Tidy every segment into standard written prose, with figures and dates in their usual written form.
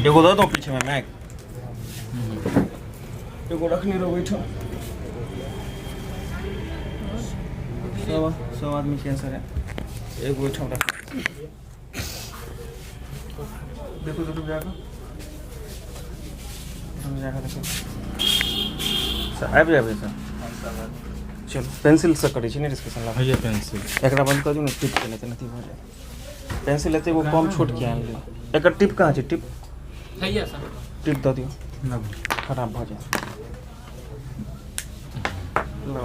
एगो दो पीछे में मैक एगो रखनी रहो बैठो। सब आदमी कैंसर है, एगो बैठो रख देखो तो जाकर देखो आबि जाबे सर। चलो पेंसिल से करै छी ने डिस्कशन ला ये पेंसिल एकरा बंद कर दियौ ने, टिप केने त नथी भ जाय। पेंसिल एते वो कम छोट के आन ले, एकर टिप कहाँ छै? टिप हैया सर, टिप द दियौ ना खराब भ जाय। लो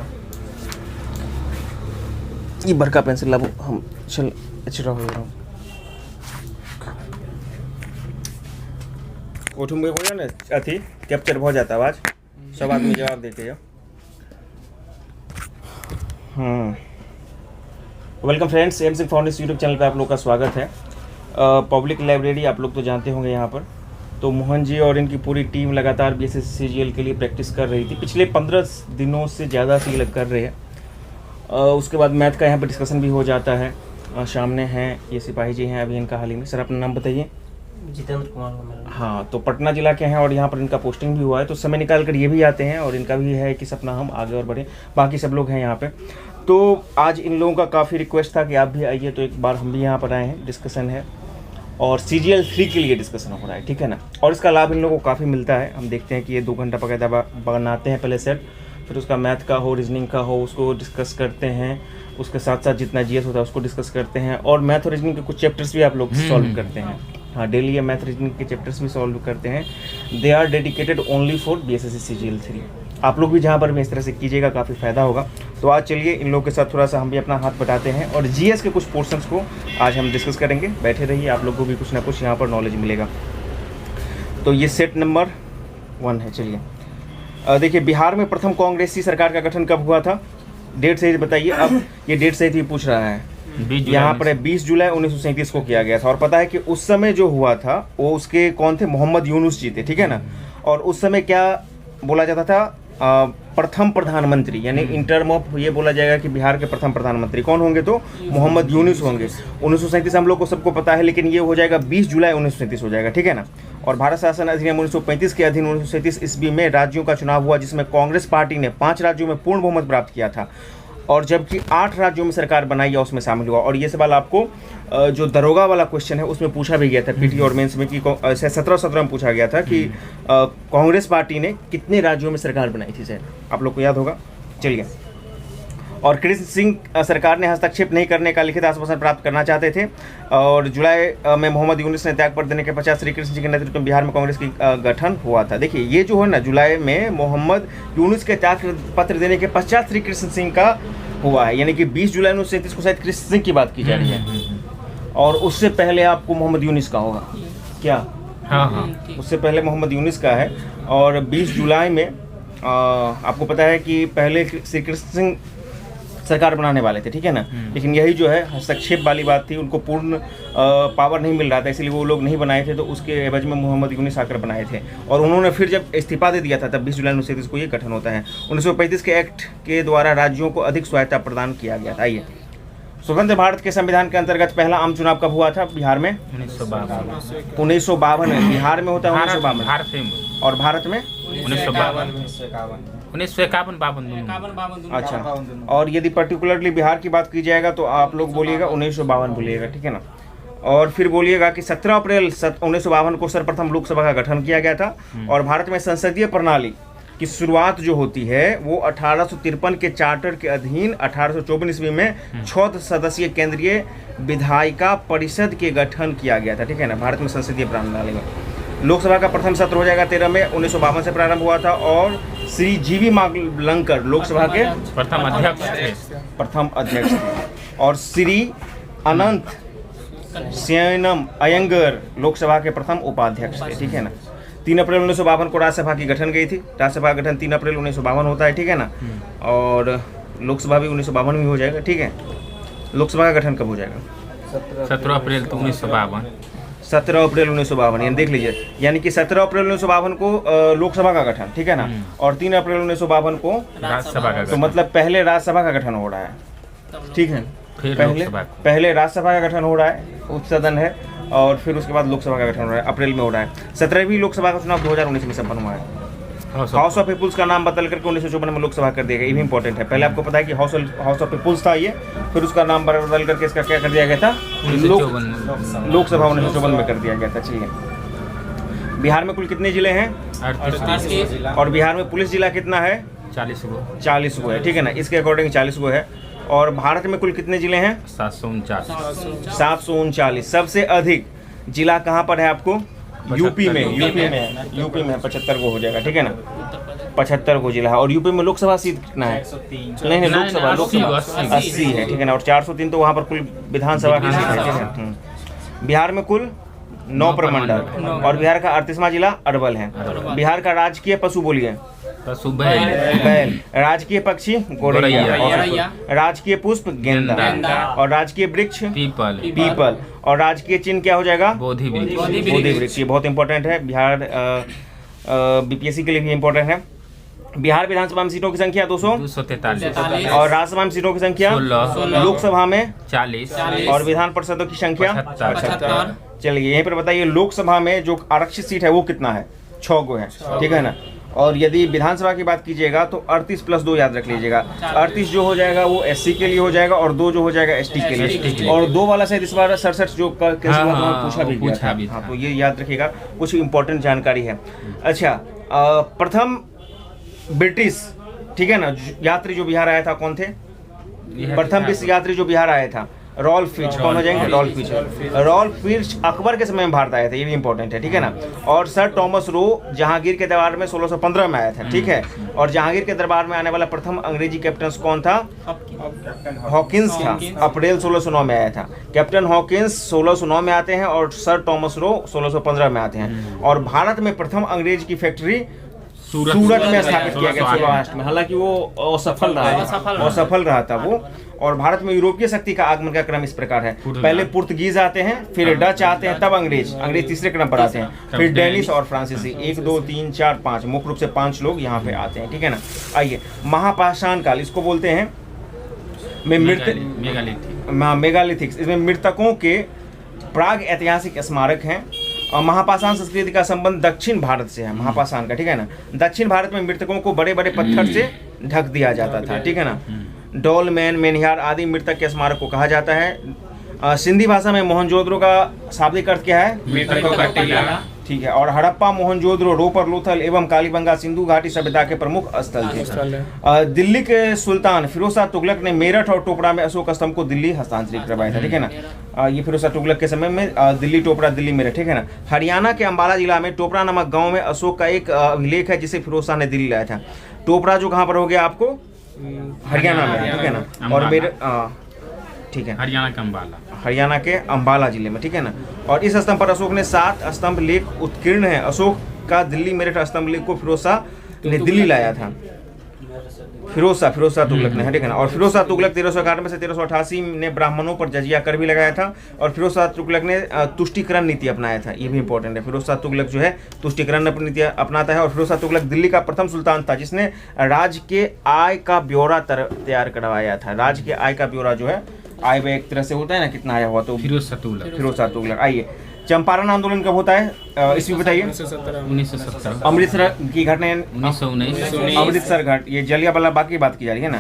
ई बड़का पेंसिल लाबू हम चल अच्छा रहो ओठम में हो जाए ना अथी कैप्चर हो जाता आवाज, सब आदमी जवाब देते हैं। Welcome friends, M Singh foundation YouTube channel पे आप लोग का स्वागत है। पब्लिक लाइब्रेरी आप लोग तो जानते होंगे यहाँ पर, तो मोहन जी और इनकी पूरी टीम लगातार बीएसएस सीजीएल के लिए प्रैक्टिस कर रही थी। पिछले 15 दिनों से ज़्यादा से ये कर रहे हैं। उसके बाद मैथ का यहाँ पर डिस्कशन भी हो जाता है। सामने हैं ये सिपाही जी हैं अभी इनका हाल ही में। सर अपना नाम बताइए। जितेंद्र कुमार। हाँ, तो पटना जिला के हैं और यहाँ पर इनका पोस्टिंग भी हुआ है, तो समय निकाल कर ये भी आते हैं और इनका भी है कि सपना हम आगे और बढ़ें। बाकी सब लोग हैं यहाँ पे। तो आज इन लोगों का काफ़ी रिक्वेस्ट था कि आप भी आइए, तो एक बार हम भी यहाँ पर आए हैं, डिस्कशन है और CGL 3 के लिए डिस्कशन हो रहा है, ठीक है ना। और इसका लाभ इन लोगों को काफ़ी मिलता है। हम देखते हैं कि ये 2 घंटा पकायदा बनाते हैं पहले सेट, फिर उसका मैथ का हो, रीजनिंग का हो, उसको डिस्कस करते हैं। उसके साथ साथ जितना GS होता है उसको डिस्कस करते हैं और मैथ और रीजनिंग के कुछ चैप्टर्स भी आप लोग सॉल्व करते हैं। हाँ, डेली ये मैथ रीजनिंग के चैप्टर्स भी सॉल्व करते हैं। They are dedicated only for BSSC CGL 3। आप लोग भी जहाँ पर भी इस तरह से कीजिएगा, काफ़ी फ़ायदा होगा। तो आज चलिए इन लोगों के साथ थोड़ा सा हम भी अपना हाथ बटाते हैं और GS के कुछ पोर्शंस को आज हम डिस्कस करेंगे। बैठे रहिए, आप लोग को भी कुछ ना कुछ यहाँ पर नॉलेज मिलेगा। तो ये सेट नंबर 1 है। चलिए देखिए, बिहार में प्रथम कांग्रेसी सरकार का गठन कब हुआ था? डेट सही बताइए। अब ये डेट सही थी पूछ रहा है। यहाँ पर 20 जुलाई 1937 को किया गया था। और पता है कि उस समय जो हुआ था वो उसके कौन थे? मोहम्मद यूनुस जी थे, ठीक है ना। और उस समय क्या बोला जाता था? प्रथम प्रधानमंत्री, यानी इन टर्म ऑफ ये बोला जाएगा कि बिहार के प्रथम प्रधानमंत्री कौन होंगे? तो मोहम्मद यूनुस होंगे। 1937 हम लोग को सबको पता है, लेकिन ये हो जाएगा 20 जुलाई 1937 हो जाएगा, ठीक है ना। और भारत शासन अधिनियम 1935 के अधीन 1937 ईस्वी में राज्यों का चुनाव हुआ, जिसमें कांग्रेस पार्टी ने 5 राज्यों में पूर्ण बहुमत प्राप्त किया था और जबकि 8 राज्यों में सरकार बनाई या उसमें शामिल हुआ। और ये सवाल आपको जो दरोगा वाला क्वेश्चन है उसमें पूछा भी गया था PT और मेंस में कि 17 में पूछा गया था कि कांग्रेस पार्टी ने कितने राज्यों में सरकार बनाई थी सर, आप लोग को याद होगा। चलिए, और कृष्ण सिंह सरकार ने हस्तक्षेप नहीं करने का लिखित आश्वासन प्राप्त करना चाहते थे। और जुलाई में मोहम्मद यूनुस ने त्याग पर देने के पश्चात श्री कृष्ण जी के नेतृत्व में बिहार में कांग्रेस की गठन हुआ था। देखिए, ये जो है ना, जुलाई में मोहम्मद यूनुस के त्याग पत्र देने के पश्चात श्री कृष्ण सिंह का हुआ है, यानी कि 20 जुलाई 1937 को शायद कृष्ण सिंह की बात की जा रही है। और उससे पहले आपको मोहम्मद यूनुस का होगा क्या? हाँ, उससे पहले मोहम्मद यूनुस का है। और 20 जुलाई में आपको पता है कि पहले श्री कृष्ण सिंह सरकार बनाने वाले थे, ठीक है ना। लेकिन यही जो है हस्तक्षेप वाली बात थी, उनको पूर्ण पावर नहीं मिल रहा था, इसलिए वो लोग नहीं बनाए थे। तो उसके एवज में मोहम्मद यूनुस आकर बनाए थे और उन्होंने फिर जब इस्तीफा दे दिया था तब 20 जुलाई 1937 को ये गठन होता है। 1935 के एक्ट के द्वारा राज्यों को अधिक स्वायत्ता प्रदान किया गया था। आइए, स्वतंत्र भारत के संविधान के अंतर्गत पहला आम चुनाव कब हुआ था बिहार में? 1952 में बिहार में होता है 1952 और भारत में 1951। अच्छा, और यदि पर्टिकुलरली बिहार की बात की जाएगा तो आप लोग बोलिएगा 1952 बोलिएगा, ठीक है ना। और फिर बोलिएगा कि 17 अप्रैल 1952 को सर्वप्रथम लोकसभा का गठन किया गया था। और भारत में संसदीय प्रणाली की शुरुआत जो होती है वो 1853 के चार्टर के अधीन 1854 ईस्वी में 6 सदस्यीय केंद्रीय विधायिका परिषद के गठन किया गया था, ठीक है ना। भारत में संसदीय प्रणाली में लोकसभा का प्रथम सत्र हो जाएगा 13 में 1952 से प्रारंभ हुआ था। और श्री GV मावलंकर लोकसभा के प्रथम अध्यक्ष थे और श्री अनंत सेनम अयंगर लोकसभा के प्रथम उपाध्यक्ष थे, ठीक है ना। 3 अप्रैल 1952 को राज्यसभा की गठन गई थी। राज्यसभा का गठन 3 अप्रैल 1952 होता है, ठीक है ना। और लोकसभा भी 1952 में हो जाएगा, ठीक है। लोकसभा का गठन कब हो जाएगा? 17 अप्रैल 1952। 17 अप्रैल 1952, यानी देख लीजिए, यानी कि 17 अप्रैल 1952 को लोकसभा का गठन, ठीक है ना। और 3 अप्रैल 1952 को राज्यसभा का, तो मतलब पहले राज्यसभा का गठन हो रहा है, ठीक है। पहले राज्यसभा का गठन हो रहा है, उच्च सदन है। और फिर उसके बाद लोकसभा का गठन हो रहा है, अप्रैल में हो रहा है। 17वीं लोकसभा का चुनाव 2019 में संपन्न हुआ है। हाउस ऑफ पीपुल्स का नाम बदल करके 1954 में लोकसभा कर दिया गया, ये भी इंपॉर्टेंट है। पहले आपको पता है कि हाउस ऑफ पीपुल्स था ये, फिर उसका नाम बदल करके इसका क्या कर दिया गया था, लोकसभा 1954 में कर दिया गया था। चलिए, बिहार में कुल कितने जिले हैं? 38 और बिहार में पुलिस जिला कितना है? 40 गो है, ठीक है ना, इसके अकॉर्डिंग 40 गो है। और भारत में कुल कितने जिले हैं? 739। सबसे अधिक जिला कहाँ पर है आपको? यूपी में 75 गो हो जाएगा, ठीक है ना, 75 गो जिला है। और यूपी में लोकसभा सीट कितना है? नहीं, लोकसभा 80 है, ठीक है ना, और 403 तो वहाँ पर कुल विधानसभा की सीट है, ठीक है। बिहार में कुल 9 प्रमंडल और बिहार का 38वां जिला अरवल है। बिहार का राजकीय पशु बोलिए? बैल। राजकीय पक्षी गौरैया। राजकीय पुष्प गेंदा। और राजकीय वृक्ष पीपल। और राजकीय चिन्ह क्या हो जाएगा? बोधि वृक्ष। ये बहुत इंपॉर्टेंट है, बिहार बीपीएससी के लिए भी इंपॉर्टेंट है। बिहार विधानसभा में सीटों की संख्या 243 और राज्यसभा में सीटों की संख्या 16, लोकसभा में 40 और विधान परिषदों की संख्या 75। चलिए, यहीं पर बताइए, लोकसभा में जो आरक्षित सीट है वो कितना है? 6 गो है, ठीक है ना। और यदि विधानसभा की बात कीजिएगा तो 38 + 2 याद रख लीजिएगा। 38 जो हो जाएगा वो एससी के लिए हो जाएगा और 2 जो हो जाएगा एसटी के लिए। और 2 वाला शायद इस बार 67 जो पूछा भी गया था। हाँ, तो ये याद रखिएगा, कुछ इंपॉर्टेंट जानकारी है। अच्छा, प्रथम ब्रिटिश, ठीक है ना, यात्री जो बिहार आया था कौन थे? प्रथम विश्व यात्री जो बिहार आया था रॉल्फ फिच। कौन हो जाएंगे? रॉल्फ फिच अकबर के समय में भारत आया था, ये भी इंपॉर्टेंट है, ठीक है ना। और सर टॉमस रो जहांगीर के दरबार में 1615 में आया था, ठीक है। और जहांगीर के दरबार में आने वाला प्रथम अंग्रेजी कैप्टन कौन था? हॉकिंस था, अप्रैल 1609 में आया था। कैप्टन हॉकिंस 1609 में आते हैं और सर टॉमस रो 1615 में आते हैं। और भारत में प्रथम अंग्रेज की फैक्ट्री सूरत में स्थापित किया गया सौराष्ट्र में, हालांकि वो असफल रहा था वो। और भारत में यूरोपीय शक्ति का आगमन का क्रम इस प्रकार है, पहले पुर्तगीज आते हैं, फिर डच आते हैं, तब अंग्रेज तीसरे क्रम पर आते हैं, फिर डेनिश और फ्रांसीसी। 1 2 3 4 5 मुख्य रूप से 5 लोग यहाँ पे आते हैं, ठीक है ना। आइए, महापाषाण काल इसको बोलते हैं मेगालिथिक्स। इसमें मृतकों के प्राग ऐतिहासिक स्मारक हैं। और महापाषाण संस्कृति का संबंध दक्षिण भारत से है, महापाषाण का, ठीक है ना। दक्षिण भारत में मृतकों को बड़े बड़े पत्थर से ढक दिया जाता था, ठीक है ना। डोलमैन, मेनिहार आदि मृतक के स्मारक को कहा जाता है। सिंधी भाषा में मोहनजोदड़ो का शाब्दिक अर्थ क्या है? मृतकों का टीला, ठीक है। और हड़प्पा, मोहनजोदड़ो, रोपर, लोथल एवं कालीबंगा सिंधु घाटी सभ्यता के प्रमुख स्थल थे। दिल्ली के सुल्तान फिरोज शाह तुगलक ने मेरठ और टोपरा में अशोक स्तंभ को दिल्ली हस्तांतरित करवाया था, ठीक है ना। ये फिरोज शाह तुगलक के समय में दिल्ली, टोपरा, दिल्ली, मेरठ, ठीक है ना। हरियाणा के अंबाला जिला में टोपरा नामक गाँव में अशोक का एक अभिलेख है जिसे फिरोज शाह ने दिल्ली लाया था। टोपरा जो कहाँ पर हो गया आपको? हरियाणा में, ठीक है ना। और मेरे ठीक है, हरियाणा के अंबाला जिले में, ठीक है ना। और इस स्तंभ पर अशोक ने 7 स्तंभ लेख उत्कीर्ण है। अशोक का दिल्ली मेरठ स्तंभ लेख को फिरोज शाह ने दिल्ली लाया था, फिरोज शाह तुगलक ने, ठीक है ना। और फिरोज शाह तुगलक 1391 से 1388 ने ब्राह्मणों पर जजिया कर भी लगाया था। और फिरोज शाह तुगलक ने तुष्टिकरण नीति अपनाया था, ये भी इंपॉर्टेंट है। फिरोज शाह तुगलक जो है तुष्टिकरण नीति अपनाता है। और फिरोज शाह तुगलक दिल्ली का प्रथम सुल्तान था जिसने राज्य के आय का ब्यौरा तैयार करवाया था। राज्य के आय का ब्यौरा जो है, आय व्यय एक तरह से होता है ना, कितना आया हुआ, तो फिरोज शाह तुगलक। आइए, चंपारण आंदोलन कब होता है? इसमें बताइए। 1970। अमृतसर की घटना 1919। अमृतसर घट, ये जलियांवाला बाग की बात की जा रही है ना।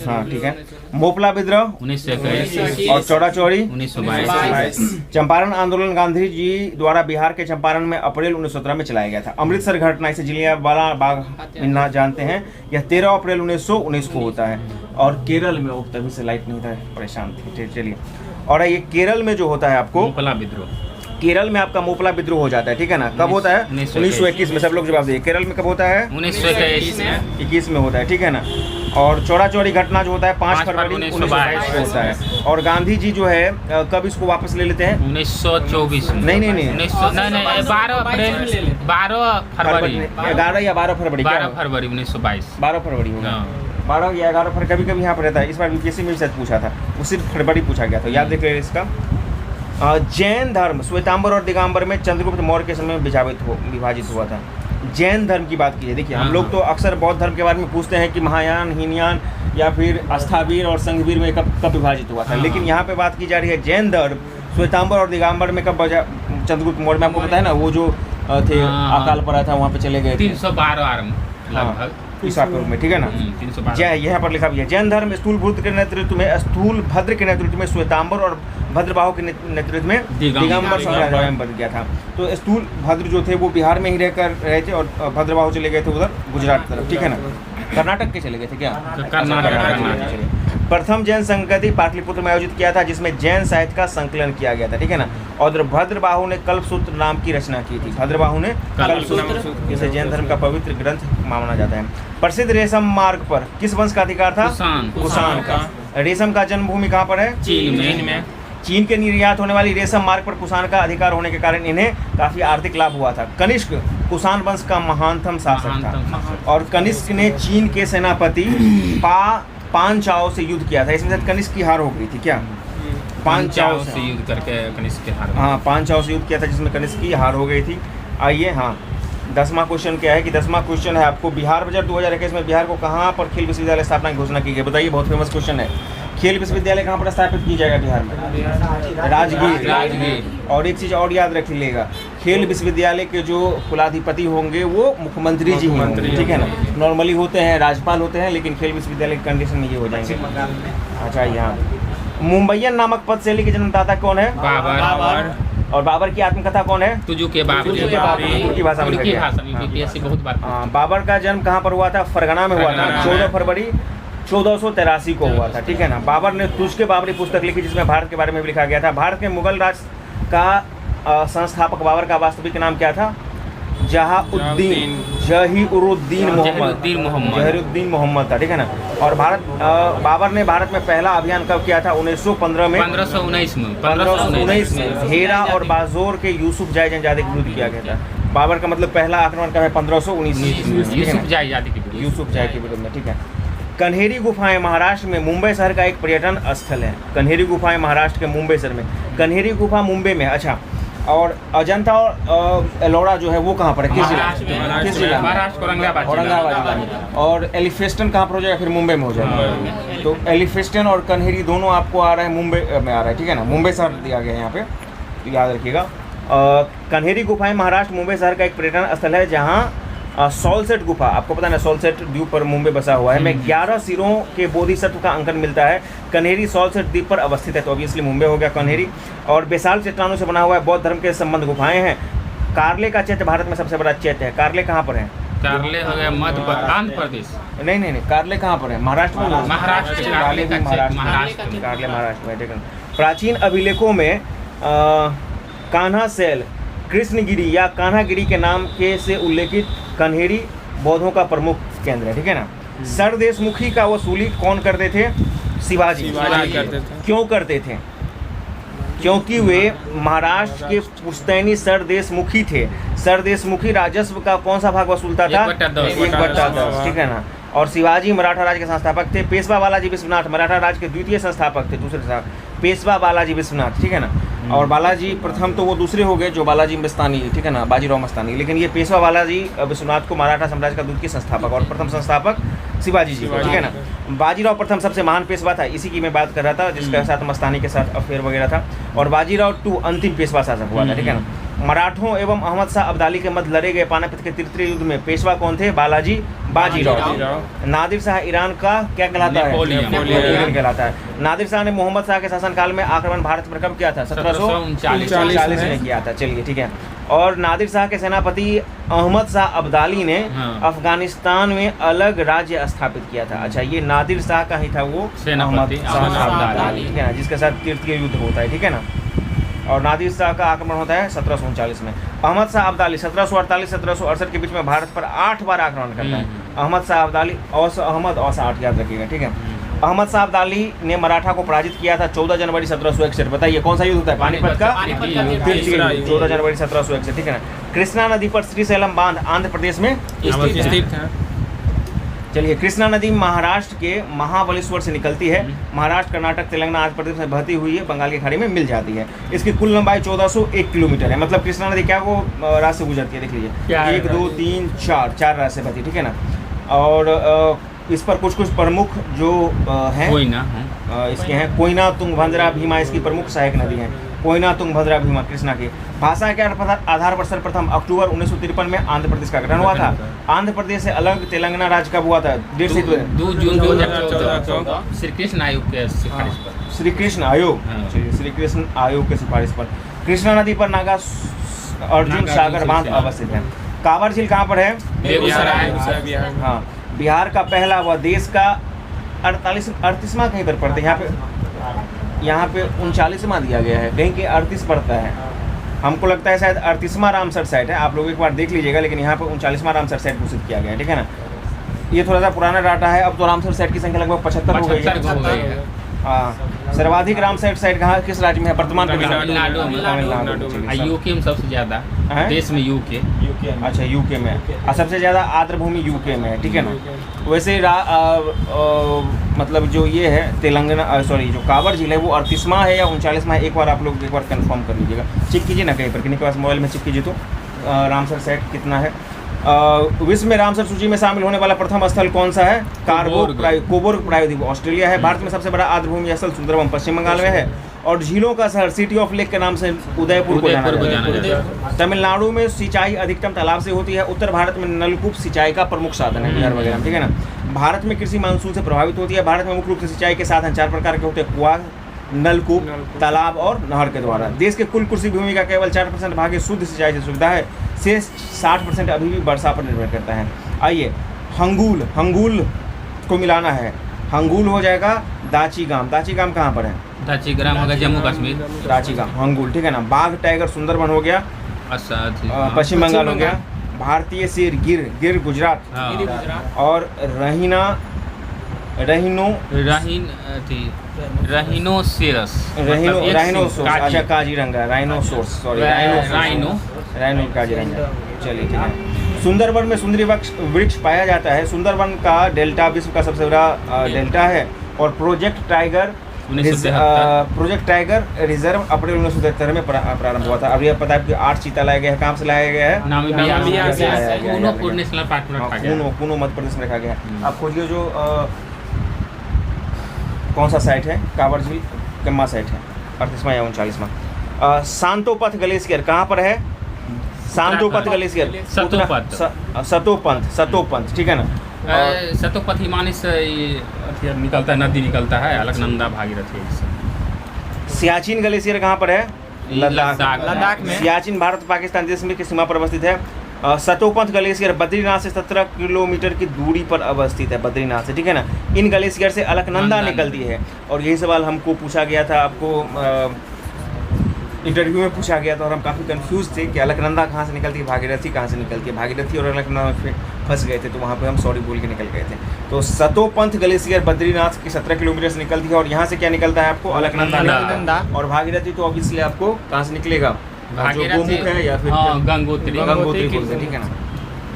हाँ, ठीक है। मोपला विद्रोह 1921 और चौड़ा चौड़ी 1922। चंपारण आंदोलन गांधी जी द्वारा बिहार के चंपारण में अप्रैल 1917 में चलाया गया था। अमृतसर घटना, इसे जलियांवाला बाग ना जानते हैं, यह 13 अप्रैल 1919 को होता है। और केरल में वो तभी से लाइट नहीं था, परेशान थे। चलिए, और ये केरल में जो होता है आपको मोपला विद्रोह, केरल में आपका मोपला विद्रोह हो जाता है, ठीक है ना। कब होता है? 1921 में। सब लोग जवाब दिए। केरल में कब होता है? 1921 में होता है, ठीक है ना। और चौड़ा चौड़ी घटना जो होता है 5 फरवरी 1922 को होता है। और गांधी जी जो है कब इसको वापस ले लेते हैं? 1924 में। नहीं, 12 फरवरी 11 या 12 फरवरी 1922। 12 फरवरी होगा, 12 या 11 फरवरी, कभी कभी यहाँ पर रहता है। इस बार यूपीएससी में भी शायद पूछा था, वो सिर्फ फरवरी पूछा गया था, याद देख रहे इसका। जैन धर्म श्वेतांबर और दिगंबर में चंद्रगुप्त मौर्य के समय में विभाजित हुआ था। जैन धर्म की बात कीजिए, देखिए हम लोग तो अक्सर बौद्ध धर्म के बारे में पूछते हैं कि महायान, हीनयान या फिर आस्थावीर और संघवीर में कब विभाजित हुआ था, लेकिन यहाँ पे बात की जा रही है जैन धर्म श्वेतांबर और दिगंबर में कब बजा चंद्रगुप्त मौर्य में? आपको पता है ना, वो जो थे हाँ। अकाल पड़ा था, वहाँ पे चले गए थे 312 आरंभ लगभग। ईसा पूर्व में, ठीक है ना। 312। जय, यहाँ पर लिखा भी है, जैन धर्म स्थूल भद्र के नेतृत्व में श्वेतांबर और भद्रबाहु के नेतृत्व में दिगंबर साम्राज्य में बन गया था। तो स्थूल भद्र जो थे वो बिहार में ही रहकर रहे थे और भद्रबाहु चले गए थे उधर गुजरात की तरफ, ठीक है ना। कर्नाटक के चले गए थे क्या? कर्नाटक। प्रथम जैन संगति पाटलिपुत्र में आयोजित किया था जिसमें जैन साहित्य का संकलन किया गया था, ठीक है ना। और भद्रबाहु ने कल्पसूत्र नाम की रचना की थी। भद्रबाहु ने कल्पसूत्र, जिसे जैन धर्म का पवित्र ग्रंथ माना जाता है। प्रसिद्ध रेशम मार्ग पर किस वंश का अधिकार था? कुषाण का। रेशम का जन्मभूमि कहाँ पर है? चीन में। चीन के निर्यात होने वाली रेशम मार्ग पर कुषाण का अधिकार होने के कारण इन्हें काफी आर्थिक लाभ हुआ था। कनिष्क कुषाण वंश का महानतम शासक था और कनिष्क ने चीन के सेनापति पांचाओ से युद्ध किया था। इसमें शायद कनिष्क की हार हो गई थी क्या? पांचाओ से युद्ध करके कनिष्क की हार। हाँ, पांचाओ से युद्ध किया था जिसमें कनिष्क की हार हो गई थी। आइए, हाँ, 10वां क्वेश्चन क्या है कि 10वां क्वेश्चन है आपको, बिहार बजट 2021 में बिहार को कहाँ पर खेल विश्वविद्यालय स्थापना की घोषणा की गई? बताइए, बहुत फेमस क्वेश्चन है। खेल विश्वविद्यालय कहाँ पर स्थापित की जाएगा बिहार में? राजगीर। और एक चीज़ और याद रख लीजिएगा, खेल विश्वविद्यालय के जो कुलाधिपति होंगे वो मुख्यमंत्री जी होंगे, ठीक है ना। नॉर्मली होते हैं राज्यपाल होते हैं, लेकिन खेल विश्वविद्यालय की कंडीशन में ये हो जाएंगे। अच्छा, यहाँ मुंबईयन नामक पद शैली के जन्मदाता कौन है? बाबर। और बाबर की आत्मकथा कौन है? तुर्की भाषा में यूपीएससी बहुत बार। बाबर का जन्म कहाँ पर हुआ था? फरगना में हुआ था। 14 फरवरी 1483 को हुआ था, ठीक है ना। बाबर ने तुझके बाबरी पुस्तक लिखी जिसमें भारत के बारे में भी लिखा गया था। भारत के मुगल राज का संस्थापक बाबर का वास्तविक नाम क्या था? जहीरुद्दीन मोहम्मद था, ठीक है ना। और बाबर ने भारत में पहला अभियान कब किया था? 1915 में। 1519 में हेरा और बाजोर के यूसुफ जाय जनजाति के विरुद्ध किया गया था। बाबर का मतलब पहला आक्रमण का है 1519 यूसुफ जाय के विरुद्ध में, ठीक है। कन्हेरी गुफाएं महाराष्ट्र में मुंबई शहर का एक पर्यटन स्थल है। कन्हेरी गुफाएं महाराष्ट्र के मुंबई शहर में। कन्हेरी गुफा मुंबई में। अच्छा, और अजंता और एलोरा जो है वो कहाँ पर है? किस जिला? महाराष्ट्र, औरंगाबाद जिला में। और एलिफेस्टन कहाँ पर हो जाएगा? फिर मुंबई में हो जाएगा। तो एलिफेस्टन और कन्हेरी दोनों आपको आ रहा है मुंबई में आ रहा है, ठीक है ना। मुंबई शहर दिया गया है यहाँ पे, तो याद रखिएगा। कन्हेरी गुफाएं महाराष्ट्र मुंबई शहर का एक पर्यटन स्थल है जहाँ सॉलसेट गुफा, आपको पता है ना, सॉलसेट द्वीप पर मुंबई बसा हुआ है, में 11 सिरों के बोधिसत्व का अंकन मिलता है। कन्हेरी सॉलसेट द्वीप पर अवस्थित है, तो ऑब्वियसली मुंबई हो गया कन्हेरी। और बेसाल्ट चट्टानों से बना हुआ है, बौद्ध धर्म के संबंध गुफाएं हैं। कार्ले का चैत्य भारत में सबसे बड़ा चैत्य है। कार्ले कहाँ पर है? कार्ले हो गया मध्य आंध्र प्रदेश। नहीं, कार्ले कहाँ पर है? महाराष्ट्र में। महाराष्ट्र में, ठीक है। प्राचीन अभिलेखों में कान्हा सेल कृष्णगिरी या कान्हागिरी के नाम के से उल्लेखित कन्हेरी बौद्धों का प्रमुख केंद्र है, ठीक है ना। सरदेशमुखी का वसूली कौन करते थे? शिवाजी करते थे। क्यों करते थे? क्योंकि वे महाराष्ट्र के पुश्तैनी सरदेशमुखी थे। सरदेशमुखी राजस्व का कौन सा भाग वसूलता था? 1/10, ठीक है ना। और शिवाजी मराठा राज्य के संस्थापक थे। पेशवा बालाजी विश्वनाथ मराठा राज्य के द्वितीय संस्थापक थे, दूसरे साहब पेशवा बालाजी विश्वनाथ, ठीक है ना। और बालाजी प्रथम तो वो दूसरे हो गए जो बालाजी मस्तानी, ठीक है ना, बाजीराव मस्तानी। लेकिन ये पेशवा बालाजी विश्वनाथ को मराठा साम्राज्य का द्वितीय संस्थापक और प्रथम संस्थापक शिवाजी जी, ठीक है ना। बाजीराव प्रथम सबसे महान पेशवा था, इसी की मैं बात कर रहा था, जिसके साथ मस्तानी के साथ अफेयर वगैरह था। और बाजीराव 2 अंतिम पेशवा शासक हुआ था, ठीक है ना। मराठों एवं अहमद शाह अब्दाली के मध्य लड़े गए पानीपत के तृतीय युद्ध में पेशवा कौन थे? बाजीराव। नादिर शाह ईरान का क्या कहलाता है? नेपोलियन कहलाता है। नादिर शाह ने मोहम्मद शाह के शासनकाल में आक्रमण भारत पर कब किया था? 1739 में किया था, चलिए, ठीक है। और नादिर शाह के सेनापति अहमद शाह अब्दाली ने अफगानिस्तान में अलग राज्य स्थापित किया था। अच्छा, ये नादिर शाह का ही था वो अहमद शाह अब्दाली, ठीक है ना, जिसके साथ तृतीय युद्ध होता है, ठीक है ना। और नादिर शाह का आक्रमण होता है 1739 में। अहमद शाह अब्दाली 1748-1768 के बीच में भारत पर 8 बार आक्रमण करता है। अहमद शाह अब्दाली, अहमद 8 याद रखिएगा, ठीक है। अहमद शाह अब्दाली ने मराठा को पराजित किया था 14 जनवरी 1761। बताइए कौन सा युद्ध होता है? पानीपत का 14 जनवरी 1761, ठीक है ना। कृष्णा नदी पर श्रीशैलम बांध आंध्र प्रदेश में स्थित है। चलिए, कृष्णा नदी महाराष्ट्र के महाबलेश्वर से निकलती है, महाराष्ट्र, कर्नाटक, तेलंगाना, आंध्र प्रदेश में बहती हुई है, बंगाल की खाड़ी में मिल जाती है। इसकी कुल लंबाई 1401 किलोमीटर है। मतलब कृष्णा नदी क्या वो रास्ते से गुजरती है, देख लीजिए, 1 2 3 4 रास्ते बहती, ठीक है ना। और इस पर कुछ प्रमुख जो हैं इसके हैं कोयना, तुंगभद्रा, भीमा इसकी प्रमुख सहायक नदी हैं। कोयना तुंगभद्रा भीमा कृष्णा की। भाषा के आधार पर सर्वप्रथम अक्टूबर 1953 में आंध्र प्रदेश का गठन हुआ था। आंध्र प्रदेश से अलग तेलंगाना राज्य कब हुआ था? 2 जून 2014 श्री कृष्ण आयोग के सिफारिश पर। श्री कृष्ण आयोग, श्री कृष्ण आयोग के सिफारिश पर। कृष्णा नदी पर नागा अर्जुन सागर बांध अवस्थित है। कांवर झील कहाँ पर है? बेगूसराय। हाँ, बिहार का पहला व देश का 38वां कहीं पर पड़ता है। यहाँ पे 39वां दिया गया है, कहीं के 38 पड़ता है। हमको लगता है शायद 38वां रामसर साइट है, आप लोग एक बार देख लीजिएगा, लेकिन यहाँ पे 39वां रामसर साइट घोषित किया गया है, ठीक है ना। ये थोड़ा सा पुराना डाटा है, अब तो रामसर साइट की संख्या लगभग 75 हो गई है। हाँ, सर्वाधिक रामसर साइट कहाँ किस राज्य में है वर्तमान? तमिलनाडु में। यूके में सबसे ज्यादा देश में यूके। अच्छा, यूके में और सबसे ज़्यादा आर्द्र भूमि यूके में है, ठीक है ना। वैसे मतलब जो ये है तेलंगाना जो कांवर झील है वो 38वां है या 39वां है, एक बार आप लोग एक बार कंफर्म कर लीजिएगा, चेक कीजिए ना कहीं पर, किन्हीं के पास मोबाइल में चेक कीजिए तो रामसर साइट कितना है। विश्व में रामसर सूची में शामिल होने वाला प्रथम स्थल कौन सा है? कोबोर्ग प्रायद्वीप ऑस्ट्रेलिया है। भारत में सबसे बड़ा आर्द्रभूमि स्थल सुंदरबन पश्चिम बंगाल में है। और झीलों का शहर सिटी ऑफ लेक के नाम से उदयपुर को जाना जाता है। तमिलनाडु में सिंचाई अधिकतम तालाब से होती है। उत्तर भारत में नलकूप सिंचाई का प्रमुख साधन है, बिहार वगैरह, ठीक है ना। भारत में कृषि मानसून से प्रभावित होती है। भारत में मुख्य रूप से सिंचाई के साधन 4 प्रकार के होते हैं: कुआं, नलकूप, तालाब और नहर के द्वारा। देश के कुल कृषि भूमि का केवल 4% भाग शुद्ध सिंचाई से सुविधा है, शेष 60% अभी भी वर्षा पर निर्भर करता है। आइए, हंगूल को मिलाना है, हंगूल हो जाएगा दाचीगाम। दाचीगाम कहाँ पर है? दाचीगाम होगा जम्मू कश्मीर। दाचीगाम, हंगूल, ठीक है ना। बाघ टाइगर सुंदरबन हो गया, पश्चिम बंगाल हो गया। भारतीय शेर गिर गुजरात। और राइनोसेरस। अच्छा, Kaziranga, rhinoceros, sorry, rhino Kaziranga. चलिए, ठीक है। सुंदरबन में सुंदरी वृक्ष पाया जाता है। सुंदरबन का डेल्टा विश्व का सबसे बड़ा डेल्टा है। और प्रोजेक्ट टाइगर रिजर्व अप्रैल 1973 में प्रारंभ हुआ था। अभी आप पता है कि 8 चीता लाया गया है, कहाँ से लाया गया है? कूनो मध्य प्रदेश में रखा गया है। आप खोजिए जो कौन सा साइट है? कांवर झील कम्मा साइट है, 38वां या 39वां। सांतोपंथ ग्लेशियर कहाँ पर है? सांतोपंथ ग्लेशियर, सतोपंथ, ठीक है ना। सतोपंथ हिमानी से निकलता है, नदी निकलता है, अलकनंदा भागीरथी। सियाचिन ग्लेशियर कहाँ पर है? लद्दाख में। सियाचिन भारत पाकिस्तान देश में की सीमा पर अवस्थित है। सतोपंथ ग्लेशियर बद्रीनाथ से 17 किलोमीटर की दूरी पर अवस्थित है, बद्रीनाथ से, ठीक है ना। इन ग्लेशियर से अलकनंदा निकलती है। और यही सवाल हमको पूछा गया था, आपको इंटरव्यू में पूछा गया था, और हम काफ़ी कंफ्यूज थे कि अलकनंदा कहाँ से निकलती है, भागीरथी कहाँ से निकलती है। भागीरथी और अलकनंदा में फंस गए थे, तो वहाँ पे हम सॉरी बोल के निकल गए थे। तो सतोपंथ ग्लेशियर बद्रीनाथ की 17 किलोमीटर से निकलती है। और यहाँ से क्या निकलता है आपको? अलकनंदा। और भागीरथी तो ऑब्वियसली आपको कहाँ से निकलेगा? गोमुख है या फिर गंगोत्री बोलते हैं, ठीक है ना।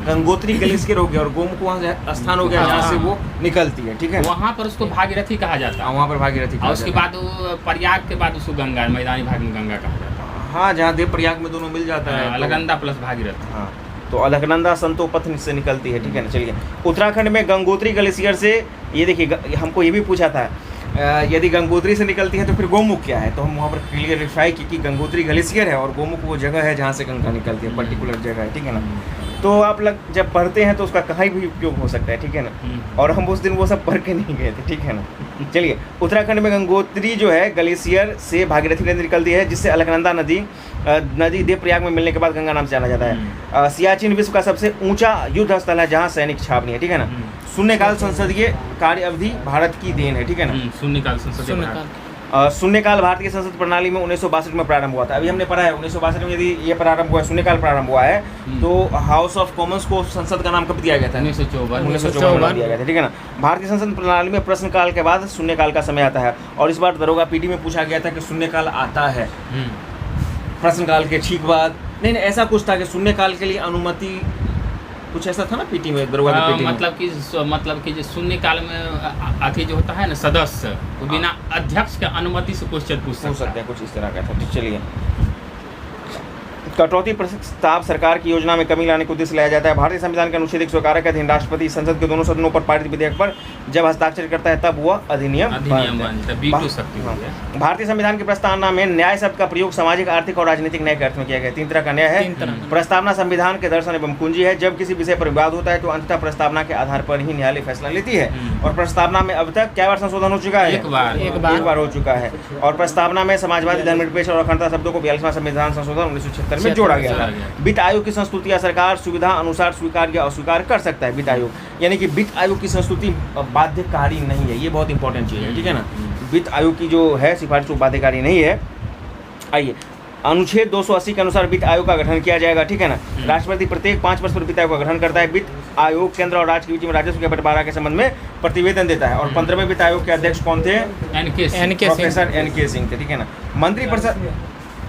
गंगोत्री ग्लेशियर हो गया और गोमुख वहाँ से स्थान हो गया जहाँ से वो निकलती है, ठीक है। वहाँ पर उसको भागीरथी कहा जाता है। वहाँ पर भागीरथी, और उसके बाद प्रयाग के बाद उसको गंगा, मैदानी भाग में गंगा कहा जाता है। हाँ, जहाँ देव प्रयाग में दोनों मिल जाता है, अलकनंदा प्लस भागीरथी। हाँ, तो अलकनंदा संतोपंथ से निकलती है, ठीक है ना। चलिए, उत्तराखंड में गंगोत्री ग्लेशियर से, ये देखिए हमको ये भी पूछा था, यदि गंगोत्री से निकलती है तो फिर गोमुख क्या है? तो हम वहाँ पर क्लियरिफाई की कि गंगोत्री ग्लेशियर है और गोमुख वो जगह है जहाँ से गंगा निकलती है, पर्टिकुलर जगह है, ठीक है ना। तो आप लोग जब पढ़ते हैं तो उसका कहीं भी उपयोग हो सकता है, ठीक है ना। और हम उस दिन वो सब पढ़ के नहीं गए थे, ठीक है ना। चलिए, उत्तराखंड में गंगोत्री जो है ग्लेशियर से भागीरथी नदी निकलती है, जिससे अलकनंदा नदी देव प्रयाग में मिलने के बाद गंगा नाम से जाना जाता है। सियाचिन विश्व का सबसे ऊंचा युद्ध स्थल है जहाँ सैनिक छावनी है, ठीक है ना। शून्यकाल संसदीय कार्य अवधि भारत की देन है, ठीक है ना। शून्यकाल भारतीय संसद प्रणाली में 1962 में प्रारंभ हुआ था। अभी हमने पढ़ा है 1962 में यदि ये प्रारंभ हुआ है, शून्यकाल प्रारंभ हुआ है, तो हाउस ऑफ कॉमन्स को संसद का नाम कब दिया गया था? 1954 दिया गया था, ठीक है ना। भारतीय संसद प्रणाली में प्रश्नकाल के बाद शून्यकाल का समय आता है। और इस बार दरोगा पीटी में पूछा गया था कि शून्यकाल आता है प्रश्नकाल के ठीक बाद, नहीं ऐसा कुछ था कि शून्यकाल के लिए अनुमति, कुछ ऐसा था ना पीटी में, दरोगा की पीटी में। मतलब कि जो शून्यकाल में अति जो होता है ना सदस्य, वो बिना अध्यक्ष के अनुमति से क्वेश्चन पूछ सकते हैं, कुछ इस तरह का था। चलिए, कटौती प्रस्ताव सरकार की योजना में कमी लाने के उद्देश्य लाया जाता है। भारतीय संविधान के अनुच्छेद 111 के अधीन राष्ट्रपति संसद के दोनों सदनों पर पारित विधेयक पर जब हस्ताक्षर करता है तब वह अधिनियम बनता है। भारतीय संविधान की प्रस्तावना में न्याय शब्द का प्रयोग सामाजिक, आर्थिक और राजनीतिक न्याय के अर्थ में किया गया है। 3 तरह का न्याय है। प्रस्तावना संविधान के दर्शन एवं कुंजी है। जब किसी विषय पर विवाद होता है तो अंततः प्रस्तावना के आधार पर ही न्यायालय फैसला लेती है। और प्रस्तावना में अब तक क्या बार संशोधन हो चुका है? एक बार हो चुका है। और प्रस्तावना में समाजवादी, धर्मनिरपेक्ष और अखंडता शब्दों को 42वां संविधान संशोधन 1976 में जोड़ा गया था। वित्त आयोग की संस्तुतियां सरकार सुविधा अनुसार स्वीकार या अस्वीकार कर सकता है। वित्त आयोग यानी कि वित्त आयोग की संस्तुति बाध्यकारी नहीं है, ये बहुत इंपॉर्टेंट चीज़ है, ठीक है ना। वित्त आयोग की जो है सिफारिश वो बाध्यकारी नहीं है। आइए, अनुच्छेद 280 के अनुसार वित्त आयोग का गठन किया जाएगा, ठीक है ना। राष्ट्रपति प्रत्येक 5 वर्ष पर वित्त आयोग का गठन करता है। वित्त आयोग केंद्र और राज्य के बीच में राजस्व के बंटवारा के संबंध में प्रतिवेदन देता है। और 15वें वित्त आयोग के अध्यक्ष कौन थे? प्रोफेसर NK सिंह थे, ठीक है ना। मंत्रिपरिषद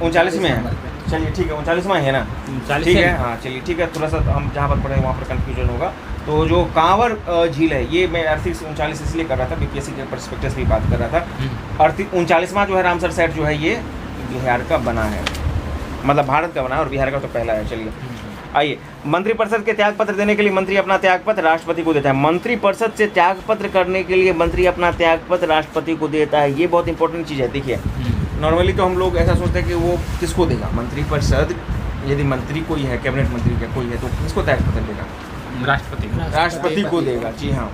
39 में है, चलिए ठीक है, 39वां है ना, ठीक है, हाँ चलिए ठीक है। थोड़ा सा हम जहाँ पर पढ़े वहाँ पर कन्फ्यूजन होगा। तो जो कांवर झील है, ये मैं 39 इसलिए कर रहा था, BPSC के परस्पेक्टिव से भी बात कर रहा था। 39वां जो है रामसर साइट जो है ये बिहार का बना है, मतलब भारत का बना है और बिहार का तो पहला है। चलिए आइए, मंत्रिपरिषद के त्यागपत्र देने के लिए मंत्री अपना त्यागपत्र राष्ट्रपति को देता है। मंत्रिपरिषद से त्यागपत्र करने के लिए मंत्री अपना त्यागपत्र राष्ट्रपति को देता है। ये बहुत इंपॉर्टेंट चीज़ है। देखिए, नॉर्मली तो हम लोग ऐसा सोचते हैं कि वो किसको देगा, मंत्रिपरिषद यदि मंत्री कोई है, कैबिनेट मंत्री का कोई है तो किसको त्यागपत्र देगा? राष्ट्रपति को देगा। जी हाँ,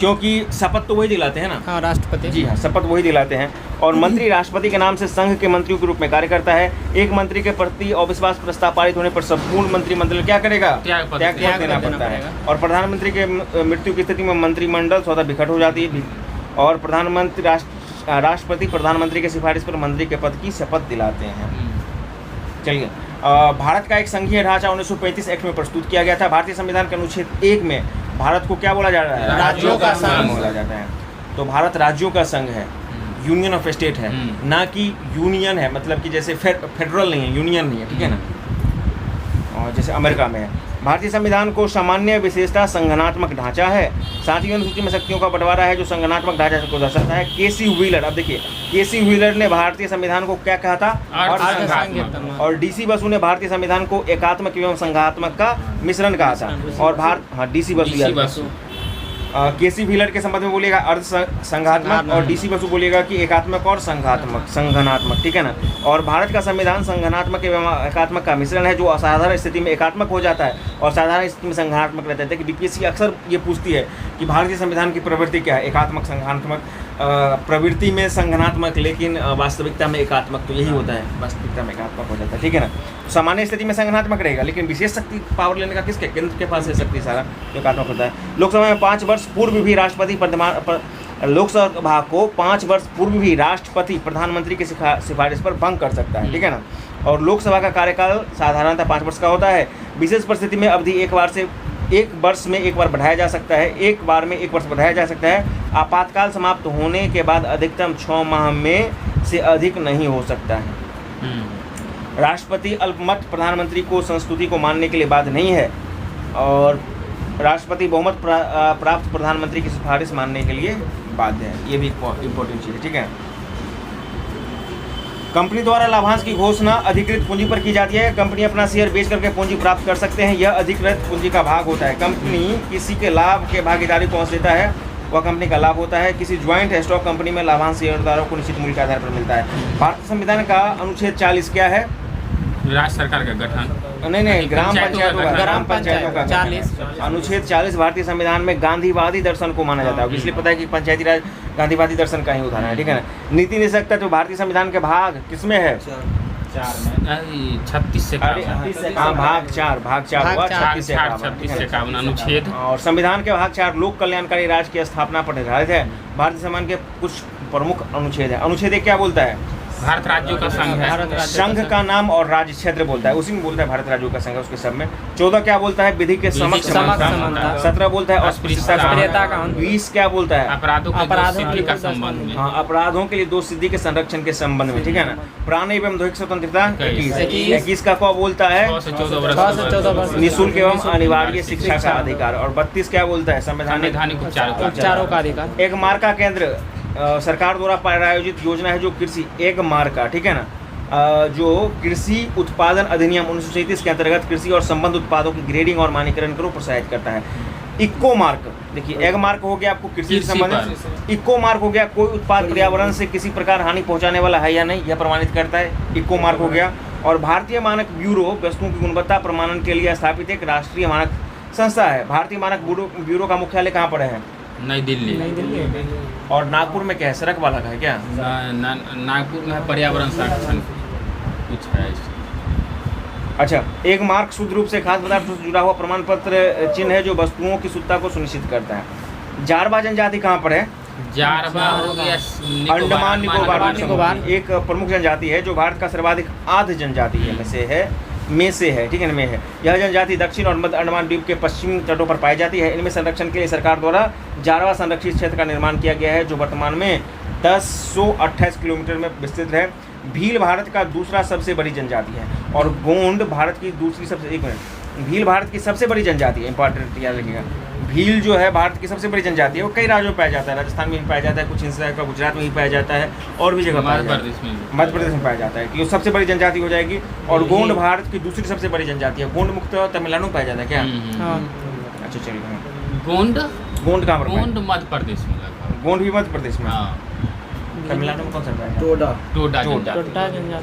क्योंकि शपथ तो वही दिलाते हैं ना। हाँ, राष्ट्रपति। जी हाँ, शपथ वही दिलाते हैं। और मंत्री राष्ट्रपति के नाम से संघ के मंत्रियों के रूप में कार्य करता है। एक मंत्री के प्रति अविश्वास प्रस्ताव पारित होने पर संपूर्ण मंत्रिमंडल क्या करेगा? त्यागपत्र देना पड़ता है। और प्रधानमंत्री के मृत्यु की स्थिति में मंत्रिमंडल स्वतः बिखर हो जाती है। और राष्ट्रपति प्रधानमंत्री के सिफारिश पर मंत्री के पद की शपथ दिलाते हैं। चलिए, भारत का एक संघीय ढांचा 1935 एक्ट में प्रस्तुत किया गया था। भारतीय संविधान के अनुच्छेद 1 में भारत को क्या बोला जा रहा है? राज्यों का संघ बोला जाता है। तो भारत राज्यों का संघ है, यूनियन ऑफ स्टेट है, ना कि यूनियन है, मतलब कि जैसे फेडरल नहीं है, यूनियन नहीं है, ठीक है ना, और जैसे अमेरिका में है। भारतीय संविधान को सामान्य विशेषता संगठनात्मक ढांचा है। साथ ही अनुसूची में शक्तियों का बंटवारा है जो संगठनात्मक ढांचा को दर्शाता है। केसी व्हीलर, अब देखिए, केसी व्हीलर ने भारतीय संविधान को क्या कहा था? और DC बसु ने भारतीय संविधान को एकात्मक एवं संघात्मक का मिश्रण कहा था। और DC बसु केसी व्हीलर के संबंध में बोलिएगा अर्ध संघात्मक, और DC बसु बोलिएगा कि एकात्मक और संघनात्मक, ठीक है ना। और भारत का संविधान संघनात्मक एवं एकात्मक का मिश्रण है जो असाधारण स्थिति में एकात्मक हो जाता है और साधारण स्थिति में संघनात्मक रहता है। कि BPSC अक्सर ये पूछती है कि भारतीय संविधान की प्रवृत्ति क्या है? एकात्मक, संघनात्मक। प्रवृत्ति में संघनात्मक, लेकिन वास्तविकता में एकात्मक, तो यही होता है, वास्तविकता में एकात्मक हो जाता है, ठीक है ना। सामान्य स्थिति में संघनात्मक रहेगा, लेकिन विशेष शक्ति पावर लेने का किसके? केंद्र के पास है शक्ति, सारा एकात्मक होता है। लोकसभा में 5 वर्ष पूर्व भी लोकसभा को 5 वर्ष पूर्व भी राष्ट्रपति प्रधानमंत्री की सिफारिश पर भंग कर सकता है, ठीक है ना। और लोकसभा का कार्यकाल साधारणतः 5 वर्ष का होता है। विशेष परिस्थिति में अवधि एक वर्ष में एक बार बढ़ाया जा सकता है, एक बार में 1 वर्ष बढ़ाया जा सकता है। आपातकाल समाप्त होने के बाद अधिकतम 6 माह में से अधिक नहीं हो सकता है। राष्ट्रपति अल्पमत प्रधानमंत्री को संस्तुति को मानने के लिए बाध्य नहीं है। और राष्ट्रपति बहुमत प्राप्त प्रधानमंत्री की सिफारिश मानने के लिए बाध्य है। ये भी इम्पोर्टेंट चीज़ है, ठीक है। कंपनी द्वारा लाभांश की घोषणा अधिकृत पूंजी पर की जाती है। कंपनी अपना शेयर बेच करके पूंजी प्राप्त कर सकते हैं, यह अधिकृत पूंजी का भाग होता है। कंपनी किसी के लाभ के भागीदारी पहुंच देता है, वह कंपनी का लाभ होता है। किसी ज्वाइंट स्टॉक कंपनी में लाभांश शेयरदारों को निश्चित मूल्य के आधार पर मिलता है। भारतीय संविधान का अनुच्छेद 40 क्या है? राज्य सरकार का गठन, नहीं, ग्राम पंचायतों का 40। अनुच्छेद 40 भारतीय संविधान में गांधीवादी दर्शन को माना जाता है, इसलिए पता है कि पंचायती राज गांधीवादी दर्शन का ही उदाहरण है, ठीक है ना। नीति निषेधता जो भारतीय संविधान के भाग किसमें है? 36 से भाग 4 हुआ, 36 से अनुच्छेद। और संविधान के भाग 4 लोक कल्याणकारी राज्य की स्थापना पर निर्धारित है। भारतीय संविधान के कुछ प्रमुख अनुच्छेद है। अनुच्छेद 1 क्या बोलता है? भारत राज्यों का संघ है। संघ का नाम और राज्य क्षेत्र बोलता है, उसी में बोलता है भारत राज्यों का संघ, उसके सब में। 14 क्या बोलता है? विधि के समक्ष समानता। 17 बोलता है अस्पृश्यता का। 20 क्या बोलता है? अपराधों के संबंध में। हाँ, अपराधों के लिए दोष सिद्धि के संरक्षण के संबंध में, ठीक है ना। प्राण एवं दैहिक स्वतंत्रता 21 का क्या बोलता है? 6 से 14 वर्ष निःशुल्क एवं अनिवार्य शिक्षा का अधिकार। और 32 क्या बोलता है? संवैधानिक उपचारों का अधिकार। एक मार्का केंद्र सरकार द्वारा प्रायोजित योजना है जो कृषि एक मार्का, ठीक है ना। जो कृषि उत्पादन अधिनियम 1937 के अंतर्गत कृषि और संबंध उत्पादों की ग्रेडिंग और मानकीकरण को प्रोत्साहित करता है। इको मार्क, देखिए एग मार्क हो गया आपको कृषि से संबंधित, इको मार्क हो गया कोई उत्पाद पर्यावरण से किसी प्रकार हानि पहुंचाने वाला है या नहीं, यह प्रमाणित करता है, इको मार्क हो गया। और भारतीय मानक ब्यूरो वस्तुओं की गुणवत्ता प्रमाणन के लिए स्थापित एक राष्ट्रीय मानक संस्था है। भारतीय मानक ब्यूरो का मुख्यालय कहाँ पर है? नई दिल्ली। और नागपुर में क्या है, सड़क वाला का है क्या? नागपुर में है पर्यावरण संरक्षण कुछ है। अच्छा, एक मार्क शुद्ध रूप से खाद्य पदार्थ से जुड़ा हुआ प्रमाण पत्र चिन्ह है जो वस्तुओं की शुद्धता को सुनिश्चित करता है। जारवा जनजाति कहाँ पर है? जारवा हो गया अंडमान निकोबार, एक प्रमुख जनजाति है जो भारत का सर्वाधिक आर्द्र जनजाति है में से है, ठीक है, में है। यह जनजाति दक्षिण और मध्य अंडमान द्वीप के पश्चिमी तटों पर पाई जाती है। इनमें संरक्षण के लिए सरकार द्वारा जारवा संरक्षित क्षेत्र का निर्माण किया गया है जो वर्तमान में 1028 किलोमीटर में विस्तृत है। भील भारत का दूसरा सबसे बड़ी जनजाति है और गोंड भारत की दूसरी सबसे, भील भारत की सबसे बड़ी जनजाति है, इंपॉर्टेंट याद रखिएगा। भील जो है भारत की सबसे बड़ी जनजाति है, वो कई राज्यों में पाया जाता है, राजस्थान में भी पाया जाता है, कुछ हिस्सा का गुजरात में भी पाया जाता है और भी जगह मध्य प्रदेश में पाया जाता है कि वो सबसे बड़ी जनजाति हो जाएगी। और गोंड भारत की दूसरी सबसे बड़ी जनजाति है। गोंड मुख्यतः तमिलनाडु में पाया जाता है क्या? अच्छा चलिए, गोंड कहाँ पर? गोंड मध्य प्रदेश में, गोंड भी मध्य प्रदेश में। तमिलनाडु में कौन सा है?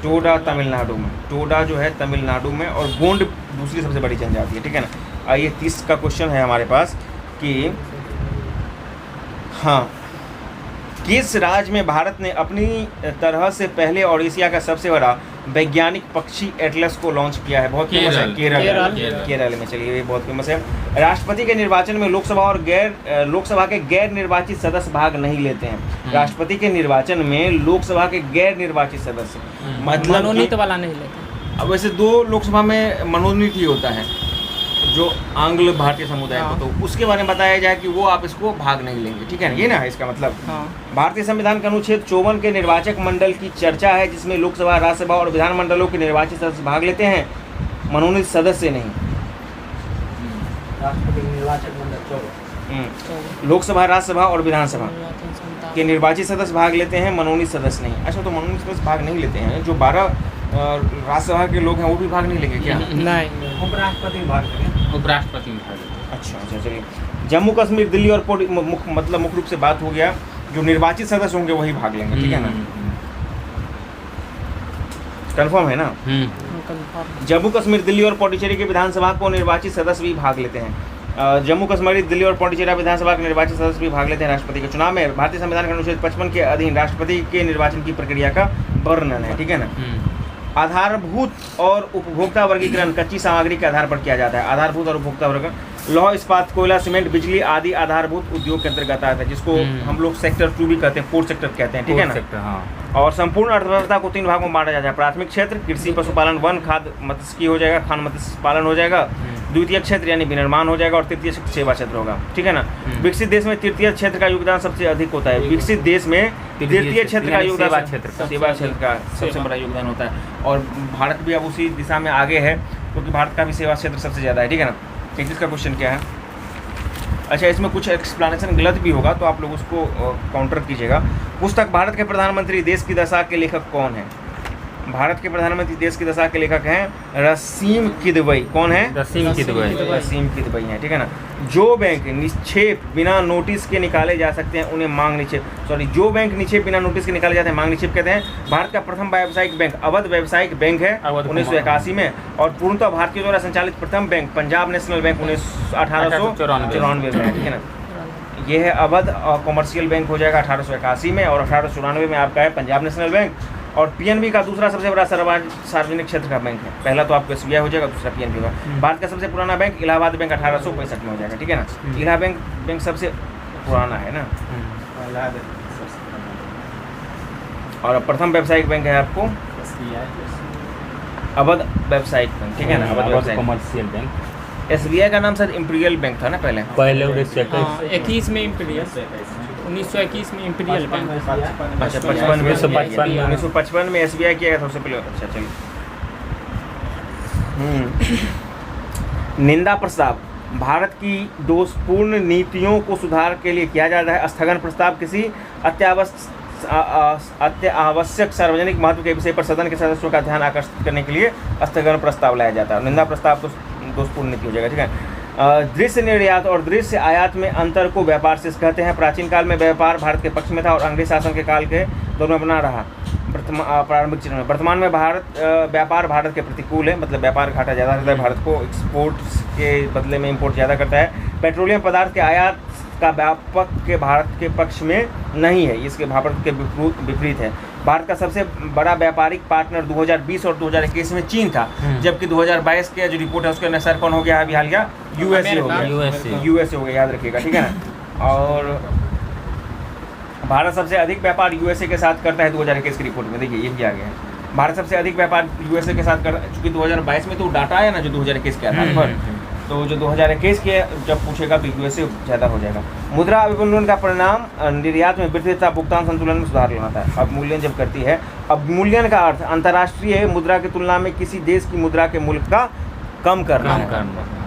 टोडा तमिलनाडु में, टोडा जो है तमिलनाडु में और गोंड दूसरी सबसे बड़ी जनजाति है, ठीक है ना। आइए 30 का क्वेश्चन है हमारे पास कि हाँ, किस राज्य में भारत ने अपनी तरह से पहले और एशिया का सबसे बड़ा वैज्ञानिक पक्षी एटलस को लॉन्च किया है? बहुत फेमस है, केरल में। चलिए, ये बहुत फेमस है। राष्ट्रपति के निर्वाचन में लोकसभा के गैर निर्वाचित सदस्य भाग नहीं लेते हैं। राष्ट्रपति के निर्वाचन में लोकसभा के गैर निर्वाचित सदस्य मतलब मनोनीत वाला नहीं लेते। अब वैसे 2 लोकसभा में मनोनीत ही होता है जो आंग्ल भारतीय समुदाय को, तो उसके बारे में बताया जाए कि वो आप इसको भाग नहीं लेंगे, ठीक है ना, ये ना है इसका मतलब। भारतीय संविधान के अनुच्छेद 54 के निर्वाचक मंडल की चर्चा है जिसमें लोकसभा, राज्यसभा और विधानमंडलों के निर्वाचित सदस्य भाग लेते हैं, मनोनीत सदस्य नहीं। निर्वाचक मंडल लोकसभा, राज्यसभा और विधानसभा के निर्वाचित सदस्य भाग लेते हैं, मनोनीत सदस्य नहीं। अच्छा, तो मनोनीत सदस्य भाग नहीं लेते हैं, जो 12 राज्यसभा के लोग हैं वो भी भाग नहीं लेंगे क्या? नहीं, उपराष्ट्रपति में भाग लेंगे। उपराष्ट्रपति में भाग लेंगे। अच्छा, चलिए। जम्मू कश्मीर, दिल्ली और मतलब मुख्य रूप से बात हो गया जो निर्वाचित सदस्य होंगे वही भाग लेंगे, ठीक है ना, कंफर्म है ना? जम्मू कश्मीर, दिल्ली और पौंडीचेरी के विधानसभा को निर्वाचित सदस्य भी भाग लेते हैं। जम्मू कश्मीर, दिल्ली और पौंडीचेरी विधानसभा के निर्वाचित सदस्य भी भाग लेते हैं राष्ट्रपति के चुनाव में। भारतीय संविधान के अनुच्छेद 55 के अधीन राष्ट्रपति के निर्वाचन की प्रक्रिया का वर्णन है, ठीक है ना। आधारभूत और उपभोक्ता वर्गीकरण कच्ची सामग्री के आधार पर किया जाता है। आधारभूत और उपभोक्ता वर्गीकरण लौह, इस्पात, कोयला, सीमेंट, बिजली आदि आधारभूत उद्योग के अंतर्गत आता है, जिसको हम लोग सेक्टर 2 भी कहते हैं, 4th सेक्टर कहते हैं, ठीक है ना। और संपूर्ण अर्थव्यवस्था को 3 भागों में बांटा जाता है। प्राथमिक क्षेत्र कृषि, पशुपालन, वन, खाद्य मत्स्य हो जाएगा, खान मत्स्य पालन हो जाएगा। द्वितीय क्षेत्र यानी विनिर्माण हो जाएगा और तृतीय क्षेत्र सेवा क्षेत्र होगा, ठीक है ना। विकसित देश में तृतीय क्षेत्र का योगदान सबसे अधिक होता है। विकसित देश में तृतीय क्षेत्र का योगदान सेवा क्षेत्र का सबसे बड़ा योगदान होता है। और भारत भी अब उसी दिशा में आगे है क्योंकि भारत का भी सेवा क्षेत्र सबसे ज़्यादा है, ठीक है ना। 31 का क्वेश्चन क्या है? अच्छा, इसमें कुछ एक्सप्लेनेशन गलत भी होगा तो आप लोग उसको काउंटर कीजिएगा। पुस्तक भारत के प्रधानमंत्री देश की दशा के लेखक कौन है? भारत के प्रधानमंत्री देश की दशा के लेखक हैं रसीम किदवई। कौन है? रसीम किदवई हैं, ठीक है ना। जो बैंक निक्षेप बिना नोटिस के निकाले जा सकते हैं उन्हें मांग निक्षेप, जो बैंक निक्षेप बिना नोटिस के निकाले जाते हैं मांग निक्षेप कहते हैं। भारत का प्रथम व्यावसायिक बैंक अवध व्यावसायिक बैंक है 1981 में, और पूर्णतः भारतीय द्वारा संचालित प्रथम बैंक पंजाब नेशनल बैंक 1894 में, ठीक है ना। ये है अवध कॉमर्शियल बैंक हो जाएगा 1881 में, और 1894 में आपका है पंजाब नेशनल बैंक। और पीएनबी का दूसरा सबसे बड़ा सार्वजनिक क्षेत्र का बैंक है। पहला तो आपको एसबीआई हो जाएगा, दूसरा पीएनबी होगा। भारत का सबसे पुराना बैंक इलाहाबाद बैंक 1865 में हो जाएगा, ठीक है ना। इलाहाबाद बैंक सबसे पुराना है ना। और प्रथम व्यावसायिक बैंक है आपको अवध व्यावसायिक बैंक, ठीक है ना। Awadh commercial bank. एसबीआई का नाम शायद इंपीरियल बैंक था ना पहले 21 में इंपीरियल, 1921 में इंपीरियल बैंक। अच्छा, 1955 में एसबीआई किया गया था उससे पहले। अच्छा, चलिए। निंदा प्रस्ताव भारत की दोषपूर्ण नीतियों को सुधार के लिए किया जाता है। स्थगन प्रस्ताव किसी अत्यावश्यक सार्वजनिक महत्व के विषय पर सदन के सदस्यों का ध्यान आकर्षित करने के लिए स्थगन प्रस्ताव लाया जाता है। निंदा प्रस्ताव तो दोषपूर्ण नीति हो जाएगा, ठीक है। दृश्य निर्यात और दृश्य आयात में अंतर को व्यापार शेष कहते हैं। प्राचीन काल में व्यापार भारत के पक्ष में था और अंग्रेज शासन के काल के दौर में बना रहा प्रारंभिक चरण में। वर्तमान में व्यापार भारत के प्रतिकूल है, मतलब व्यापार घाटा ज़्यादा रहता है, भारत को एक्सपोर्ट के बदले में इंपोर्ट ज़्यादा करता है। पेट्रोलियम पदार्थ के आयात का व्यापक के भारत के पक्ष में नहीं है, इसके भारत के विपरीत है। भारत का सबसे बड़ा व्यापारिक पार्टनर 2020 और 2021 में चीन था, जबकि 2022 के जो रिपोर्ट है उसके अनुसार कौन हो गया है अभी हाल क्या? यूएसए हो गया, यूएसए हो गया, याद रखिएगा, ठीक है ना। और भारत सबसे अधिक व्यापार यूएसए के साथ करता है 2021 की रिपोर्ट में, देखिए ये भी आ गया है। भारत सबसे अधिक व्यापार यूएसए के साथ कर, चूँकि 2022 में तो डाटा आया ना जो 2021 के आधार पर, तो जो 2021 के जब पूछेगा तो यूएसए ज़्यादा हो जाएगा। मुद्रा अवमूल्यन का परिणाम निर्यात में वृद्धि तथा भुगतान संतुलन में सुधार लाना था। अवमूल्यन जब करती है, अवमूल्यन का अर्थ अंतर्राष्ट्रीय मुद्रा की तुलना में किसी देश की मुद्रा के मूल्य का कम करना है।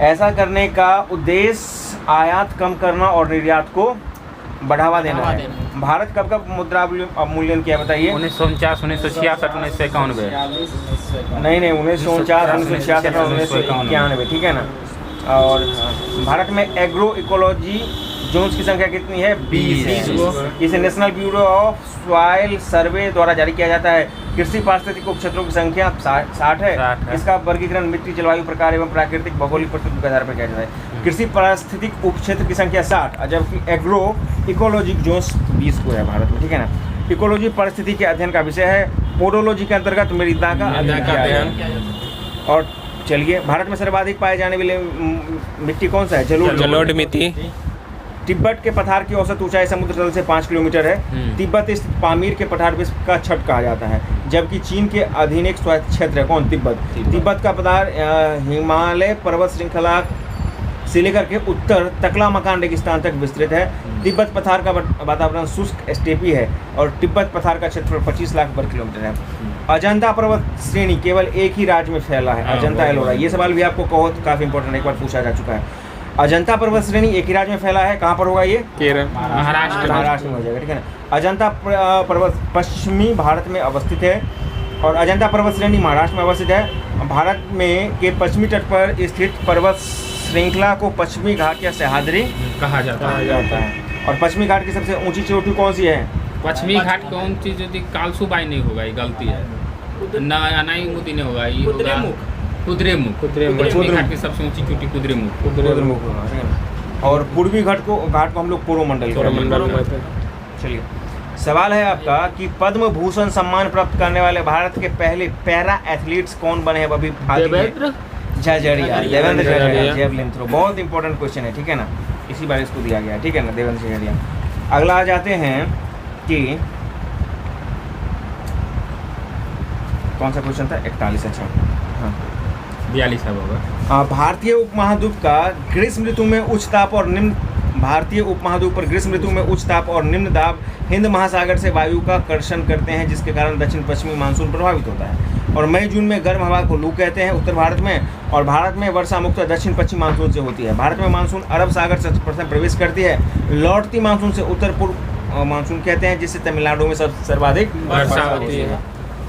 ऐसा करने का उद्देश्य आयात कम करना और निर्यात को बढ़ावा देना है। भारत कब कब मुद्रा अवमूल्यन किया बताइए? 1949, 1966, 1991। नहीं 1949, 1966 और 1991, ठीक है ना। और भारत में एग्रो इकोलॉजी जोन्स की संख्या कितनी है? 20 है। इसे नेशनल ब्यूरो ऑफ सॉइल सर्वे द्वारा जारी किया जाता है। कृषि पारिस्थितिक उपक्षेत्रों की संख्या 60 है। इसका वर्गीकरण मिट्टी, जलवायु प्रकार एवं प्राकृतिक भौगोलिक परिस्थितियों के आधार पर किया जाता है। कृषि पारिस्थितिक उपक्षेत्र की संख्या 60, जबकि एग्रो इकोलॉजिक जोन्स 20 को है भारत में, ठीक है ना। इकोलॉजी परिस्थिति के अध्ययन का विषय है। पोडोलॉजी के अंतर्गत मृदा का अध्ययन। और चलिए, भारत में सर्वाधिक पाए जाने वाली मिट्टी कौन सा है? जलोढ़ मिट्टी। तिब्बत के पठार की औसत ऊंचाई समुद्र तल से 5 किलोमीटर है। तिब्बत स्थित पामीर के पठार विश्व का छठ कहा जाता है, जबकि चीन के अधीन एक स्वायत्त क्षेत्र है। कौन? तिब्बत। तिब्बत का पठार हिमालय पर्वत श्रृंखला से लेकर के उत्तर तकलामकान रेगिस्तान तक विस्तृत है। तिब्बत पठार का वातावरण शुष्क स्टेपी है और तिब्बत पठार का क्षेत्रफल 25 लाख वर्ग किलोमीटर है। अजंता पर्वत श्रेणी केवल एक ही राज्य में फैला है, अजंता एलोरा। ये सवाल भी आपको काफ़ी इंपॉर्टेंट एक बार पूछा जा चुका है। अजंता पर्वत श्रेणी एक ही राज्य में फैला है, कहाँ पर होगा ये? केरल, महाराष्ट्र में हो जाएगा, ठीक है ना। अजंता पर्वत पश्चिमी भारत में अवस्थित है और अजंता पर्वत श्रेणी महाराष्ट्र में अवस्थित है। भारत में के पश्चिमी तट पर स्थित पर्वत श्रृंखला को पश्चिमी घाट या सह्याद्री कहा जाता है। और पश्चिमी घाट की सबसे ऊंची चोटी कौन सी है? पश्चिमी घाट कौन चीज यदि कालसूबाई नहीं होगा, ये गलती है ना, अनाईमुद्दीन नहीं होगा, ये कुद्रेमुख घाट की सबसे ऊंची चोटी कुद्रेमुख होगा। और पूर्वी घाट को हम लोग कोरोमंडल कहते हैं। चलिए, सवाल है आपका कि पद्म भूषण सम्मान प्राप्त करने वाले भारत के पहले पैरा एथलीट्स कौन बने हैं? अभी देवेंद्र झझड़िया, जेवलिन थ्रो। बहुत इंपॉर्टेंट क्वेश्चन है, ठीक है ना, इसी बार इसको दिया गया है, ठीक है ना, देवेंद्र झझड़िया। अगला आ जाते हैं कि कौन सा क्वेश्चन था? 41। अच्छा, हाँ 42 होगा। भारतीय उपमहाद्वीप का ग्रीष्म ऋतु में उच्च ताप और निम्न भारतीय उपमहाद्वीप पर ग्रीष्म ऋतु में उच्च ताप और निम्न दाब हिंद महासागर से वायु का कर्षण करते हैं, जिसके कारण दक्षिण पश्चिमी मानसून प्रभावित होता है। और मई जून में गर्म हवा को लू कहते हैं उत्तर भारत में, और भारत में वर्षा मुख्यतः दक्षिण पश्चिम मानसून से होती है। भारत में मानसून अरब सागर से प्रथम प्रवेश करती है, लौटती मानसून से उत्तर पूर्व मानसून कहते हैं, जिससे तमिलनाडु में सर्वाधिक वर्षा होती है।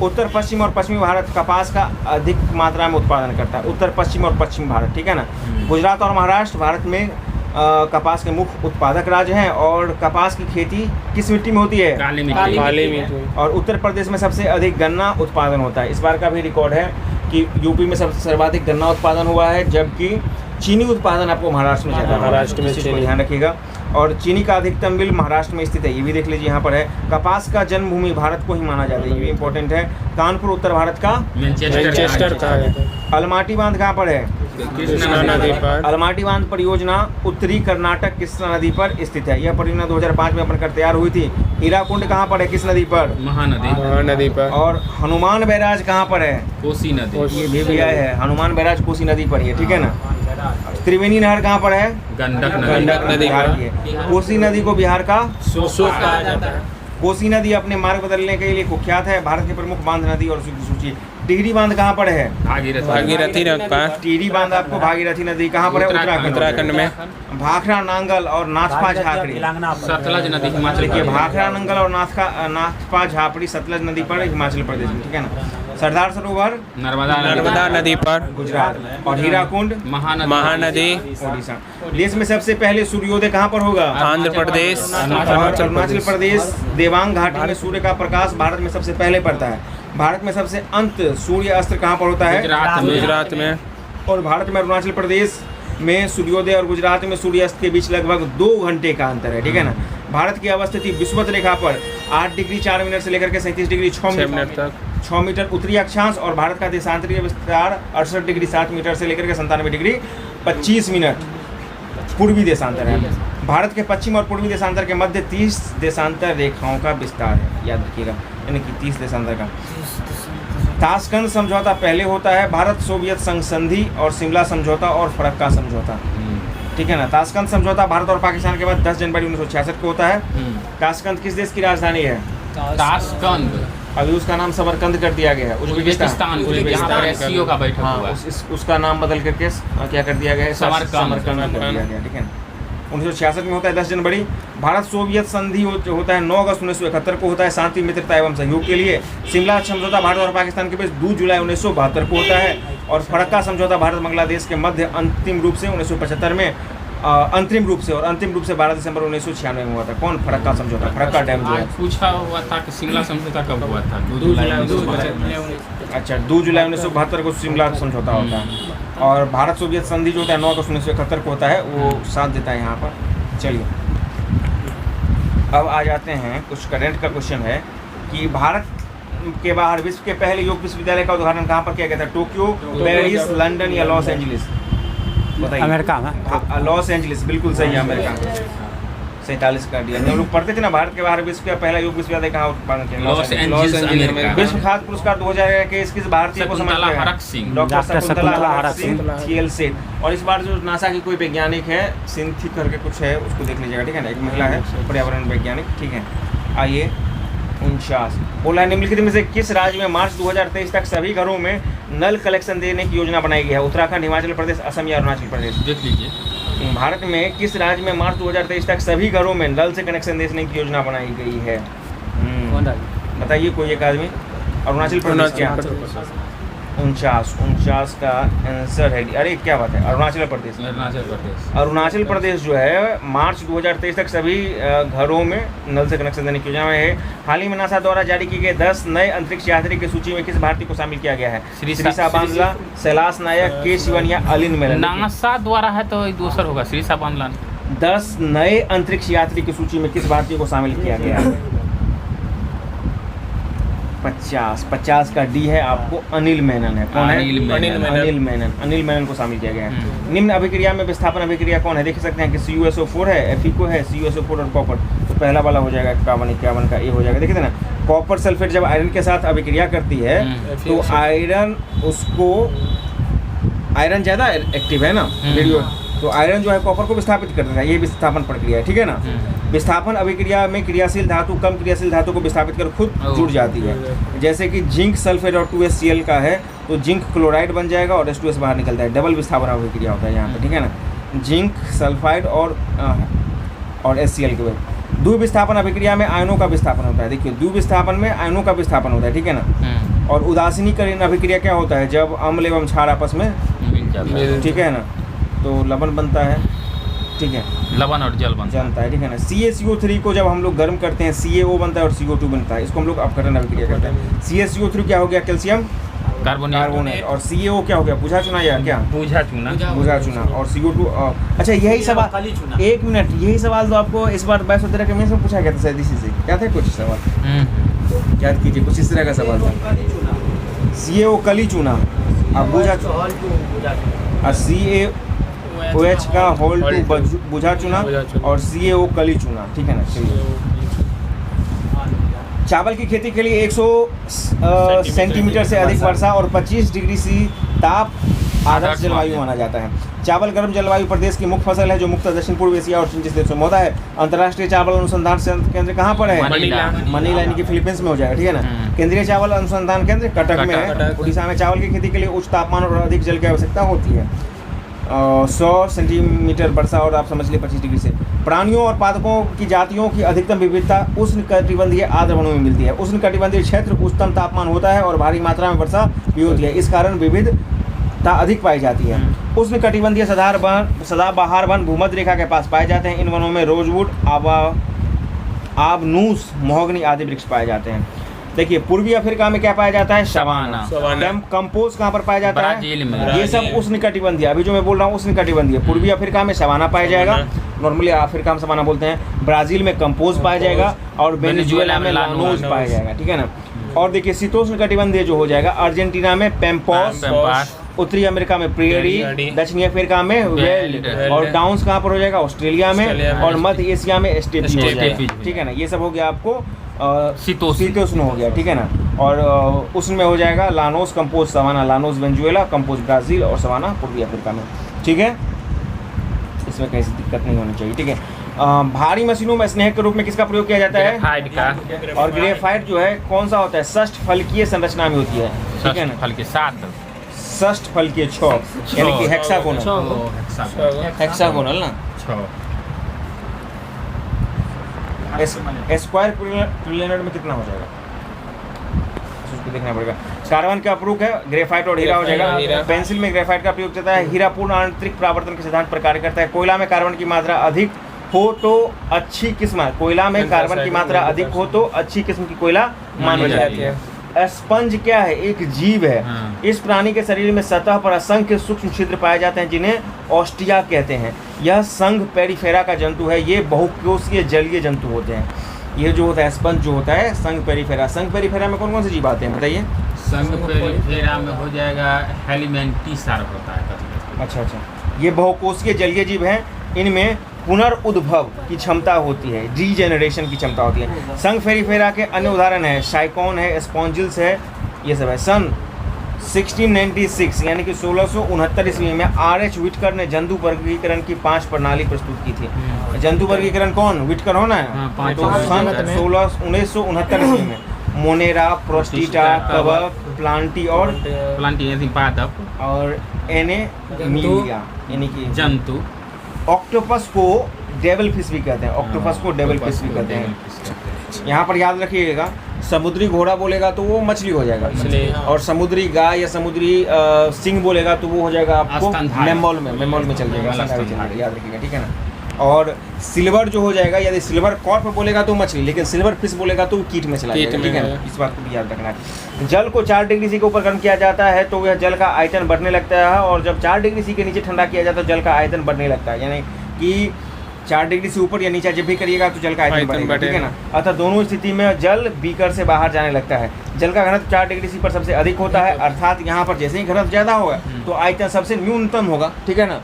उत्तर पश्चिम और पश्चिमी भारत कपास का अधिक मात्रा में उत्पादन करता है, उत्तर पश्चिम और पश्चिम भारत, ठीक है ना। गुजरात और महाराष्ट्र भारत में कपास के मुख्य उत्पादक राज्य हैं। और कपास की खेती किस मिट्टी में होती है? काली मिट्टी। और उत्तर प्रदेश में सबसे अधिक गन्ना उत्पादन होता है। इस बार का भी रिकॉर्ड है कि यूपी में सबसे सर्वाधिक गन्ना उत्पादन हुआ है, जबकि चीनी उत्पादन आपको महाराष्ट्र में ज़्यादा, महाराष्ट्र में चीनी, ध्यान रखिएगा। और चीनी का अधिकतम मिल महाराष्ट्र में स्थित है, ये भी देख लीजिए, यहाँ पर है। कपास का जन्मभूमि भारत को ही माना जाता है, ये भी इंपॉर्टेंट है। कानपुर उत्तर भारत का मैनचेस्टर का है। अलमाटी बांध कहाँ पर है? कृष्णा नदी पर। अलमाटी बांध परियोजना उत्तरी कर्नाटक कृष्णा नदी पर स्थित है। यह परियोजना 2005 में बनकर तैयार हुई थी। हीराकुंड कहाँ पर है? किस नदी पर? महानदी पर। और हनुमान बैराज कहाँ पर है? कोसी नदी। ये भी आया है, हनुमान बैराज कोसी नदी पर है, ठीक है ना। त्रिवेणी नहर कहाँ पर है? गंडक नदी पर। कोसी नदी को बिहार का शोक कहा जाता है। कोसी नदी अपने मार्ग बदलने के लिए कुख्यात है। भारत की प्रमुख बांध नदी और सूची टिहरी बांध कहाँ पर है? भागीरथी नदी पार टिहरी बांध आपको भागीरथी नदी कहाँ पर है? उत्तराखंड में। भाखड़ा नांगल और नाथपा झाकड़ी, सतलज नदी हिमाचल देखिए प्रदेश। भाखड़ा नांगल और नाथपा झाकड़ी सतलज नदी पर हिमाचल प्रदेश में, ठीक है ना। सरदार सरोवर नर्मदा नदी पर गुजरात और हीराकुंड महानदी ओडिशा। देश में सबसे पहले सूर्योदय कहाँ पर होगा? आंध्र प्रदेश अरुणाचल प्रदेश। देवांग घाटी में सूर्य का प्रकाश भारत में सबसे पहले पड़ता है। भारत में सबसे अंत सूर्य अस्त्र कहाँ पर होता है? गुजरात में। और भारत में अरुणाचल प्रदेश में सूर्योदय और गुजरात में सूर्यास्त के बीच लगभग 2 घंटे का अंतर है, ठीक है ना। भारत की अवस्थिति विषुवत रेखा पर 8 डिग्री 4 मिनट से लेकर के 37 डिग्री 6 मिनट तक 6 मीटर उत्तरी अक्षांश, और भारत का देशांतरीय विस्तार 68 डिग्री 7 मीटर से लेकर के 97 डिग्री 25 मिनट पूर्वी देशांतर है। भारत के पश्चिम और पूर्वी देशांतर के मध्य 30 देशांतर रेखाओं का विस्तार है, याद रखिएगा, यानी कि 30 देशांतर का। ताशकंद समझौता पहले होता है, भारत सोवियत संघ संधि और शिमला समझौता और फरक्का समझौता, ठीक है ना। ताशकंद समझौता भारत और पाकिस्तान के बाद 10 जनवरी 1966 को होता है। ताशकंद किस देश की राजधानी है? ताशकंद। अभी उसका नाम समरकंद कर दिया गया है, उज्बेकिस्तान, जहाँ पर एससीओ का बैठक हुआ। उसका नाम बदल करके क्या कर दिया गया है? समरकंद कर दिया गया, ठीक है ना। 1966 में होता है 10 जनवरी। भारत सोवियत संधि होता है 9 अगस्त 1971 को होता है, शांति मित्रता एवं सहयोग के लिए। शिमला समझौता भारत और पाकिस्तान के बीच 2 जुलाई 1972 को होता है। और फरक्का समझौता भारत बांग्लादेश के मध्य अंतिम रूप से 1975 में अंतरिम रूप से 12 दिसंबर 1996 में हुआ था। कौन? फरक्का समझौता, फरक्का डैम जो है। पूछा हुआ था कि शिमला समझौता कब हुआ था? 2 जुलाई 1972। अच्छा, 2 जुलाई 1972 को शिमला समझौता होता है। और भारत सोवियत संधि जो होता है 9 अगस्त 1971 को होता है, वो साथ देता है यहाँ पर। चलिए अब आ जाते हैं, कुछ करंट का क्वेश्चन है कि भारत के बाहर विश्व के पहले योग विश्वविद्यालय का उद्घाटन कहाँ पर किया गया था? टोक्यो, पेरिस, लंदन या लॉस एंजलिस? बताइए। अमेरिका में। लॉस एंजलिस बिल्कुल सही है, अमेरिका। 47 का दिया। हम लोग पढ़ते थे ना, भारत के बाहर विश्व का पहला योग विश्वविद्यालय कहाँ उत्पादन किया? Los Angeles, America. विश्व खाद्य पुरस्कार 2000 के किस भारतीय को समझते हैं? हरक सिंह। डॉक्टर शकुंतला हरक सिंह थियल सेठ। और इस बार जो नासा की कोई वैज्ञानिक है, सिंथिक करके कुछ है, उसको देख लीजिएगा, ठीक है ना। एक महिला है पर्यावरण वैज्ञानिक, ठीक है। आइए 49 बोला, निम्नलिखित में से किस राज्य में मार्च 2023 तक सभी घरों में नल कलेक्शन देने की योजना बनाई गई है? उत्तराखंड, हिमाचल प्रदेश, असम या अरुणाचल प्रदेश? देख लीजिए। भारत में किस राज्य में मार्च 2023 तक सभी घरों में नल से कनेक्शन देने की योजना बनाई गई है? बताइए कोई एक आदमी। अरुणाचल प्रदेश। क्या? 49 का आंसर है। अरे क्या बात है, अरुणाचल प्रदेश। अरुणाचल प्रदेश जो है मार्च 2023 तक सभी घरों में नल से कनेक्शन देने की योजना में है। हाल ही में नासा द्वारा जारी किए गए 10 नए अंतरिक्ष यात्री की सूची में किस भारतीय को शामिल किया गया है? श्रीसा बांदला, कैलाश नायक, के शिवन या अलिन मेनन? नासा द्वारा है तो दूसरा होगा, श्रीसा बांदला। 10 नए अंतरिक्ष यात्री की सूची में किस भारतीय को शामिल किया गया है? 50 का डी है आपको, अनिल मेनन है। कौन है? अनिल मेनन को शामिल किया गया है। निम्न अभिक्रिया में विस्थापन अभिक्रिया कौन है? देख सकते हैं कि CuSO4 है, FeCO है, CuSO4 और कॉपर। तो पहला वाला हो जाएगा 51 का ए हो जाएगा। देखिए ना, कॉपर सल्फेट जब आयरन के साथ अभिक्रिया करती है तो आयरन ज़्यादा एक्टिव है ना, रेडियो, तो आयरन जो है कॉपर को विस्थापित कर देता है। ये विस्थापन प्रक्रिया है, ठीक है ना। विस्थापन अभिक्रिया में क्रियाशील धातु कम क्रियाशील धातु को विस्थापित कर खुद जुड़ जाती है। जैसे कि जिंक सल्फेट और 2HCl का है तो जिंक क्लोराइड बन जाएगा और H2S बाहर निकलता है। डबल विस्थापन अभिक्रिया होता है यहाँ पे, ठीक है ना। जिंक सल्फाइड और HCl के बाद द्विविस्थापन अभिक्रिया में आयनों का विस्थापन होता है। देखिए, द्विविस्थापन में आयनों का विस्थापन होता है, ठीक है ना। और उदासीनीकरण अभिक्रिया क्या होता है? जब अम्ल एवं क्षार आपस में, ठीक है ना, तो लवण बनता है, ठीक है, लवण और जल बनता है, ठीक है ना। CaCO3 को जब हम लोग गर्म करते हैं CaO बनता है और CO2 बनता है, इसको हम लोग अपघटन अभिक्रिया करते हैं। CaCO3 क्या हो गया? Calcium carbonate. और CaO क्या हो गया? बुझा चुना या क्या? बुझा चुना। और CO2 अच्छा, यही सवाल, एक मिनट, यही सवाल तो आपको इस बार 2213 के में पूछा गया था शायद, इसी से क्या था कुछ सवाल, याद कीजिए, कुछ इस तरह का सवाल था। CaO कली चूना, अब बुझा, और CaOH का होल टू बुझा चुना और CaO कली चुना, ठीक है ना। चलिए, चावल की खेती के लिए 100 सेंटीमीटर से अधिक वर्षा और 25 डिग्री सी ताप आदर्श जलवायु माना जाता है। चावल गर्म जलवायु प्रदेश की मुख्य फसल है जो मुख्यतः दक्षिण पूर्व एशिया और चीन जैसे देशों में होता है। अंतर्राष्ट्रीय चावल अनुसंधान केंद्र कहाँ पर है? मनीला यानी कि फिलीपींस में हो जाएगा, ठीक है ना। केंद्रीय चावल अनुसंधान केंद्र कटक में है। उड़ीसा में चावल की खेती के लिए उच्च तापमान और अधिक जल की आवश्यकता होती है। 100 सेंटीमीटर वर्षा और आप समझ लिए 25 डिग्री से। प्राणियों और पादपों की जातियों की अधिकतम विविधता उष्णकटिबंधीय आर्द्र वनों में मिलती है। उष्णकटिबंधीय क्षेत्र उच्चतम तापमान होता है और भारी मात्रा में वर्षा भी होती है, इस कारण विविधता अधिक पाई जाती है। उष्णकटिबंधीय सदाबहार वन भूमध्य रेखा के पास पाए जाते हैं। इन वनों में रोजवुड, आबनूस, महोगनी आदि वृक्ष पाए जाते हैं। देखिए पूर्वी अफ्रीका में क्या पाया जाता है? सवाना। कंपोज कहाँ पर पाया जाता है? ब्राजील में। ये सब उष्णकटिबंधीय, अभी जो मैं बोल रहा हूँ उष्णकटिबंधीय। पूर्वी अफ्रीका में सवाना पाया जाएगा, नॉर्मली अफ्रीका में सवाना बोलते हैं। ब्राजील में कंपोज पाया जाएगा और वेनेजुएला में लानोज पाया जाएगा, ठीक है ना। और देखिए शीतोष्ण कटिबंधीय जो हो जाएगा, अर्जेंटीना में पेम्पॉस, उत्तरी अमेरिका में प्रेयरी, दक्षिणी अफ्रीका में वेल्ड, और डाउन्स कहाँ पर हो जाएगा? ऑस्ट्रेलिया में, और मध्य एशिया में स्टेपी हो जाएगा, ठीक है ना। ये सब हो गया आपको शीतोष्ण हो गया, ठीक है ना। और उष्ण में हो जाएगा Llanos, Campos savanna, Llanos Venezuela, Campos Brazil और सवाना पूर्वी अफ्रीका में, ठीक है। इसमें कैसी दिक्कत नहीं होनी चाहिए, ठीक है। भारी मशीनों में स्नेहक के रूप में किसका प्रयोग किया जाता है? ग्रेफाइट का। और ग्रेफाइट जो है कौन सा होता है? षष्ठ फलकीय संरचना में होती है, ठीक है ना। फल के साथ षष्ठ फलकीय 6 यानी कि हेक्सागोनल ना। स्क्वायर प्लेनेट में कितना हो जाएगा उसको देखना पड़ेगा। कार्बन का अप्रूक है, ग्रेफाइट और हीरा हो जाएगा। पेंसिल में ग्रेफाइट का प्रयोग होता है। हीरा पूर्ण आंतरिक परावर्तन के सिद्धांत पर कार्य करता है। कोयला में कार्बन की मात्रा अधिक हो तो अच्छी किस्म, कोयला में कार्बन की मात्रा अधिक हो तो अच्छी किस्म की कोयला मानी जाती है। स्पंज क्या है? एक जीव है। इस प्राणी के शरीर में सतह पर असंख्य सूक्ष्म छिद्र पाए जाते हैं जिन्हें ऑस्टिया कहते हैं। यह संघ पेरिफेरा का जंतु है। ये बहुकोषीय जलीय जंतु होते हैं। ये जो होता है स्पंज जो होता है संघ पेरिफेरा। संघ पेरिफेरा में कौन कौन से जीव आते हैं बताइए? संघ पेरिफेरा में हो जाएगा हेलिमेंटिसार होता है। अच्छा, ये बहुकोषीय जलीय जीव हैं। इनमें पुनर्उद्भव की क्षमता होती है, रीजेनरेशन की क्षमता होती है। संघ पेरिफेरा के अन्य उदाहरण है साइकोन है, स्पॉन्जिल्स है, ये सब है। सन 1696 यानी कि 1669 ईस्वी में R.H. विटकर ने जंतु वर्गीकरण की 5 प्रणाली प्रस्तुत की थी। जंतु वर्गीकरण कौन? विटकर होना है। तो सन 1969 ईस्वी में मोनेरा, प्रोस्टिटा, कवक, प्लांटी और पादप और एनेमिलिया यानी कि जंतु। ऑक्टोपस को डेविल फिश भी कहते हैं। ऑक्टोपस को डेविल फिश भी कहते हैं। यहाँ पर याद रखिएगा, समुद्री घोड़ा बोलेगा तो वो मछली हो जाएगा, और समुद्री गाय या समुद्री सिंह बोलेगा तो वो हो जाएगा आपको मेमोल में चल जाएगा, याद रखिएगा, ठीक है ना। और सिल्वर जो हो जाएगा, यदि सिल्वर कॉर्प बोलेगा तो मछली, लेकिन सिल्वर फिश बोलेगा तो कीट में चला जाएगा, ठीक है ना। इस बात को भी याद रखना है। जल को 4 डिग्री सी के ऊपर गर्म किया जाता है तो यह जल का आयतन बढ़ने लगता है, और जब 4 डिग्री सी के नीचे ठंडा किया जाता है तो जल का आयतन बढ़ने लगता है। यानी कि 4 डिग्री से ऊपर या नीचे जब भी करिएगा तो जल का आयतन बढ़ेगा, ठीक है ना। अतः दोनों स्थिति में जल बीकर से बाहर जाने लगता है। जल का घनत्व 4 डिग्री सी पर सबसे अधिक होता है, अर्थात यहाँ पर जैसे ही घनत्व ज़्यादा होगा तो आयतन सबसे न्यूनतम होगा, ठीक है ना।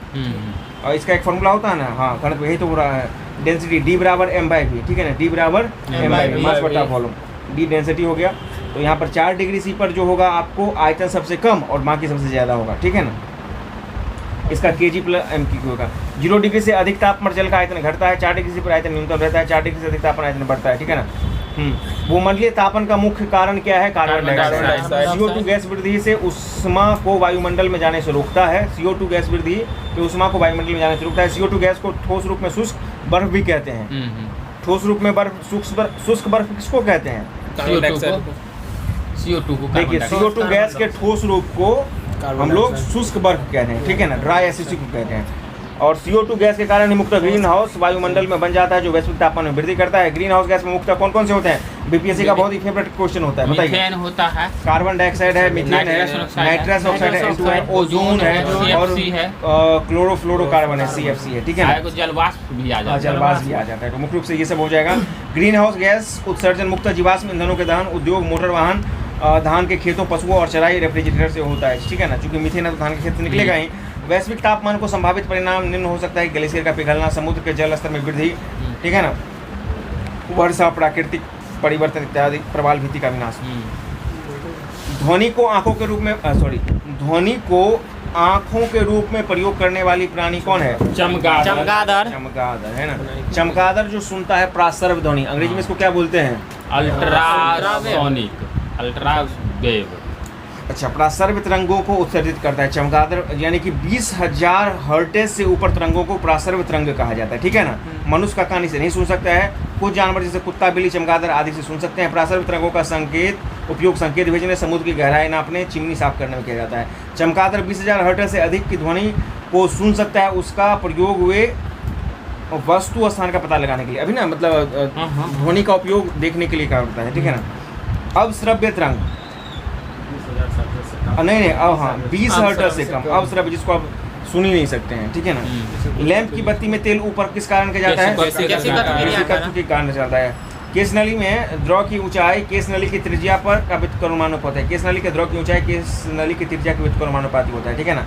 और इसका एक फॉर्मूला होता है ना, हाँ घनत्व यही तो हो रहा है, डेंसिटी D बराबर m/v, ठीक है ना। D बराबर m/v, मास बटा वॉल्यूम। D डेंसिटी हो गया, तो यहाँ पर 4 डिग्री सी पर जो होगा आपको आयतन सबसे कम और बाकी सबसे ज़्यादा होगा, ठीक है ना। इसका kg/m³ होगा। 0 डिग्री से अधिक तापमान जल का आयतन घटता है, 4 डिग्री से पर आयतन न्यूनतम रहता है, 4 डिग्री से अधिक तापमान आयतन बढ़ता है, ठीक है ना। भूमंडलीय तापन का मुख्य कारण क्या है? Carbon dioxide. CO2 गैस वृद्धि से उष्मा को वायुमंडल में जाने से रोकता है। CO2 गैस वृद्धि की उष्मा को वायुमंडल में जाने से रोकता है। CO2 गैस को ठोस रूप में शुष्क बर्फ भी कहते हैं। ठोस रूप में बर्फ, शुष्क बर्फ किसको कहते हैं? CO2 को। देखिए CO2 गैस के ठोस रूप को हम लोग शुष्क बर्फ कहते हैं, ठीक है ना, ड्राई एसिड को कहते हैं। और CO2 गैस के कारण ही मुख्यतः ग्रीन हाउस वायुमंडल में बन जाता है जो वैश्विक तापमान में वृद्धि करता है। ग्रीन हाउस गैस में मुख्यतः कौन कौन से होते हैं? बीपीएससी का बहुत ही फेवरेट क्वेश्चन होता है, बताइए। मीथेन होता है, कार्बन डाइऑक्साइड है, मीथेन है, नाइट्रस ऑक्साइड है, ओजोन है, और क्लोरोफ्लोरोकार्बन है, CFC है, ठीक है ना। जलवाष्प भी आ जाता है। तो मुख्य रूप से ये सब हो जाएगा। ग्रीन हाउस गैस उत्सर्जन मुख्यतः जीवाश्म ईंधनों के दहन, उद्योग, मोटर वाहन, धान के खेतों, पशुओं और चराई, रेफ्रिजरेटर से होता है, ठीक है ना। चूंकि मीथेन है तो धान के खेत से निकलेगा ही। वैश्विक तापमान को संभावित परिणाम निम्न हो सकता है: ग्लेशियर का पिघलना, समुद्र के जल स्तर में वृद्धि, ठीक है ना, वर्षा, प्राकृतिक परिवर्तन इत्यादि, प्रवाल भित्ति का विनाश। ध्वनि को आंखों के रूप में प्रयोग करने वाली प्राणी कौन है? चमगादड़। चमगादड़ है ना। चमगादड़ जो सुनता है प्रासर्व ध्वनि, अंग्रेजी में इसको क्या बोलते हैं? अल्ट्रासोनिक, अल्ट्रावेव। अच्छा, प्रासर्व तरंगों को उत्सर्जित करता है चमगादड़, यानी कि 20,000 हर्ट्ज से ऊपर तरंगों को प्रासर्व तरंग कहा जाता है, ठीक है ना। मनुष्य का कान इसे नहीं सुन सकता है, कुछ जानवर जैसे कुत्ता, बिल्ली, चमगादड़ आदि से सुन सकते हैं। प्रासर्व तरंगों का उपयोग संकेत भेजने, समुद्र की गहराई नापने, चिमनी साफ करने में किया जाता है। चमगादड़ 20,000 हर्ट्ज से अधिक की ध्वनि को सुन सकता है। उसका प्रयोग वे वस्तु स्थान का पता लगाने के लिए, अभी ना मतलब ध्वनि का उपयोग देखने के लिए क्या होता है, ठीक है ना। अब श्रव्य तरंग, नहीं अब हाँ 20 हर्ट्ज से कम अब श्रव्य, जिसको आप सुन ही नहीं सकते हैं, ठीक है ना। लैंप की बत्ती में तेल ऊपर किस कारण के जाता है? केशिका के कारण चलता है। केश नली में द्रव की ऊंचाई केश नली की त्रिज्या पर का व्युत्क्रमानुपात होता है। केश नली के द्रव की ऊंचाई केश नली की त्रिज्या के व्युत्क्रमानुपाती होता है, ठीक है ना।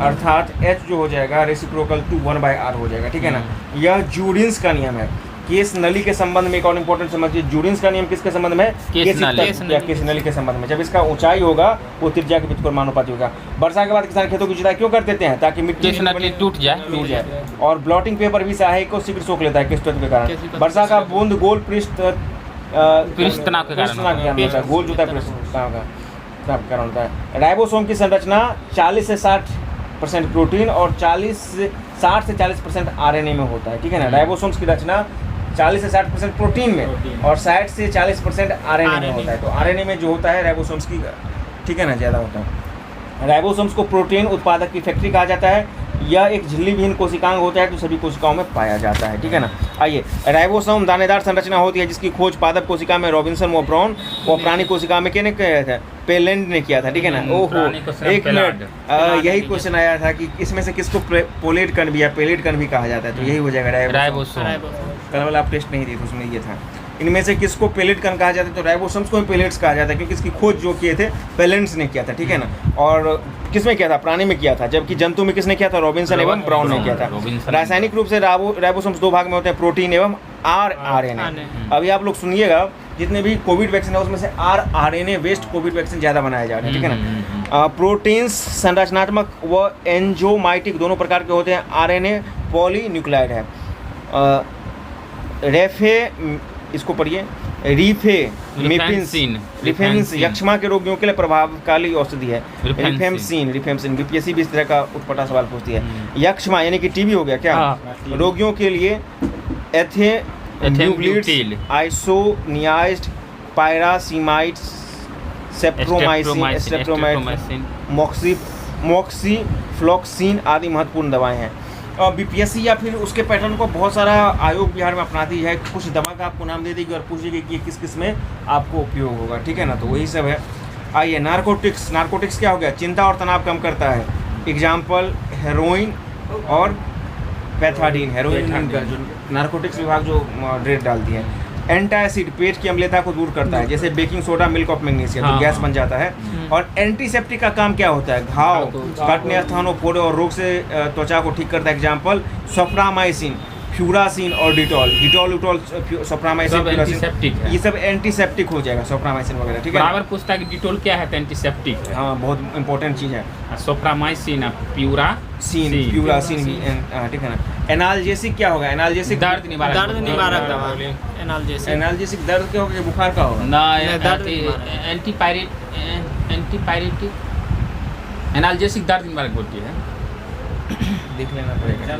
अर्थात H जो हो जाएगा रेसिप्रोकल टू 1/r हो जाएगा, ठीक है ना। यह जूरिन्स का नियम है। केश नली के संबंध में एक और इम्पोर्टेंट समझिए, जूरिन्स का नियम किसके संबंध में? केश नली के संबंध में। जब इसका ऊंचाई होगा वो त्रिज्या के व्युत्क्रमानुपाती होगा। वर्षा के बाद किसान खेतों की जुताई क्यों कर देते हैं? ताकि मिट्टी टूट जाए। और ब्लॉटिंग पेपर भी सहायक को शीघ्र सोख लेता है किस तत्व के कारण? वर्षा का बूंद गोल पृष्ठ तनाव के कारण, गोल जो होता है पृष्ठ का कारण होता है। राइबोसोम की संरचना 40 से 60% प्रोटीन और 60 से 40% RNA में होता है, ठीक है ना। राइबोसोम्स की रचना 40 से 60% प्रोटीन में और 60 से 40% RNA में होता है। तो RNA में जो होता है राइबोसोम्स की, ठीक है ना, ज़्यादा होता है। राइबोसोम्स को प्रोटीन उत्पादक की फैक्ट्री कहा जाता है। यह एक झिल्ली विहीन कोशिकांग होता है जो सभी कोशिकाओं में पाया जाता है, ठीक है ना। आइए, राइबोसोम दानेदार संरचना होती है जिसकी खोज पादप कोशिका में रॉबिन्सन व ब्राउन और प्राणी कोशिका में किसने किया था? पेलेंड ने किया था, ठीक है ना। ओहो, एक मिनट, यही क्वेश्चन आया था कि इसमें से किसको पोलेट कण भी या पेलेट कण भी कहा जाता है, तो यही हो जाएगा राइबोसोम। कल वाला आप टेस्ट नहीं दिए, उसमें ये था। इनमें से किसको पेलेट कण कहा जाता है? तो राइबोसोम्स को पेलेट्स कहा जाता है क्योंकि इसकी खोज जो किए थे पेलेंट्स ने किया था, ठीक है ना। और किसमें किया था? प्राणी में किया था। जबकि जंतु में किसने किया था? रॉबिन्सन एवं ब्राउन ने किया था। रासायनिक रूप से राइबोसोम्स दो भाग में होते हैं, प्रोटीन एवं RNA। अभी आप लोग सुनिएगा, जितने भी कोविड वैक्सीन है उसमें से RNA वेस्ट कोविड वैक्सीन ज़्यादा बनाए जा रहे हैं, ठीक है ना। प्रोटीन्स संरचनात्मक व एंजाइमेटिक दोनों प्रकार के होते हैं। RNA पॉलीन्यूक्लियाइड है। इसको पढ़िए, रिफेम्सिन यक्ष्मा के रोगियों के लिए प्रभावकारी औषधि है। रिफेम्सिन बीपीएससी भी इस तरह का उठपटा सवाल पूछती है। यक्ष्मा यानी कि टीबी हो गया क्या? रोगियों के लिए एथेन्यूक्लिड, आइसोनियाज़िड, पायरासीमाइड, स्ट्रेप्टोमाइसिन, मोक्सीफ्लोक्सिन आदि महत्वपूर्ण दवाएं हैं। बीपीएससी या फिर उसके पैटर्न को बहुत सारा आयोग बिहार में अपनाती है। कुछ दवा का आपको नाम दे देगी और पूछेगी कि ये किस किस में आपको उपयोग होगा, ठीक है ना। तो वही सब है। आइए, नारकोटिक्स क्या हो गया? चिंता और तनाव कम करता है। एग्जाम्पल हेरोइन और पैथाडीन। हेरोइन का जो नारकोटिक्स विभाग जो रेट डालती है। एंटासिड पेट की अम्लता को दूर करता है, जैसे baking soda, milk of magnesium, तो गैस बन जाता है। और एंटीसेप्टिक का काम क्या होता है? घाव, काटने स्थानों, फोड़े और रोग से त्वचा को ठीक करता है। एग्जाम्पल सफ्रामाइसिन, फ्यूरासिन और डिटॉल, सफ्रामाइसिन, ये सब एंटीसेप्टिक हो जाएगा, सफ्रामाइसिन वगैरह, ठीक है। बराबर पूछता है कि डिटॉल क्या है? तो एंटीसेप्टिक है। हाँ, बहुत इंपॉर्टेंट चीज़ है। सफ्रामाइसिन, फ्यूरासिन, ठीक है ना। एनाल्जेसिक क्या होगा? एनाल्जेसिक दर्द निवारक दवा। एनाल्जेसिक दर्द क्या होगा? बुखार का होगा ना। एंटीपायरेटिक एनाल्जेसिक दर्द निवारक होती है, देख लेना पड़ेगा।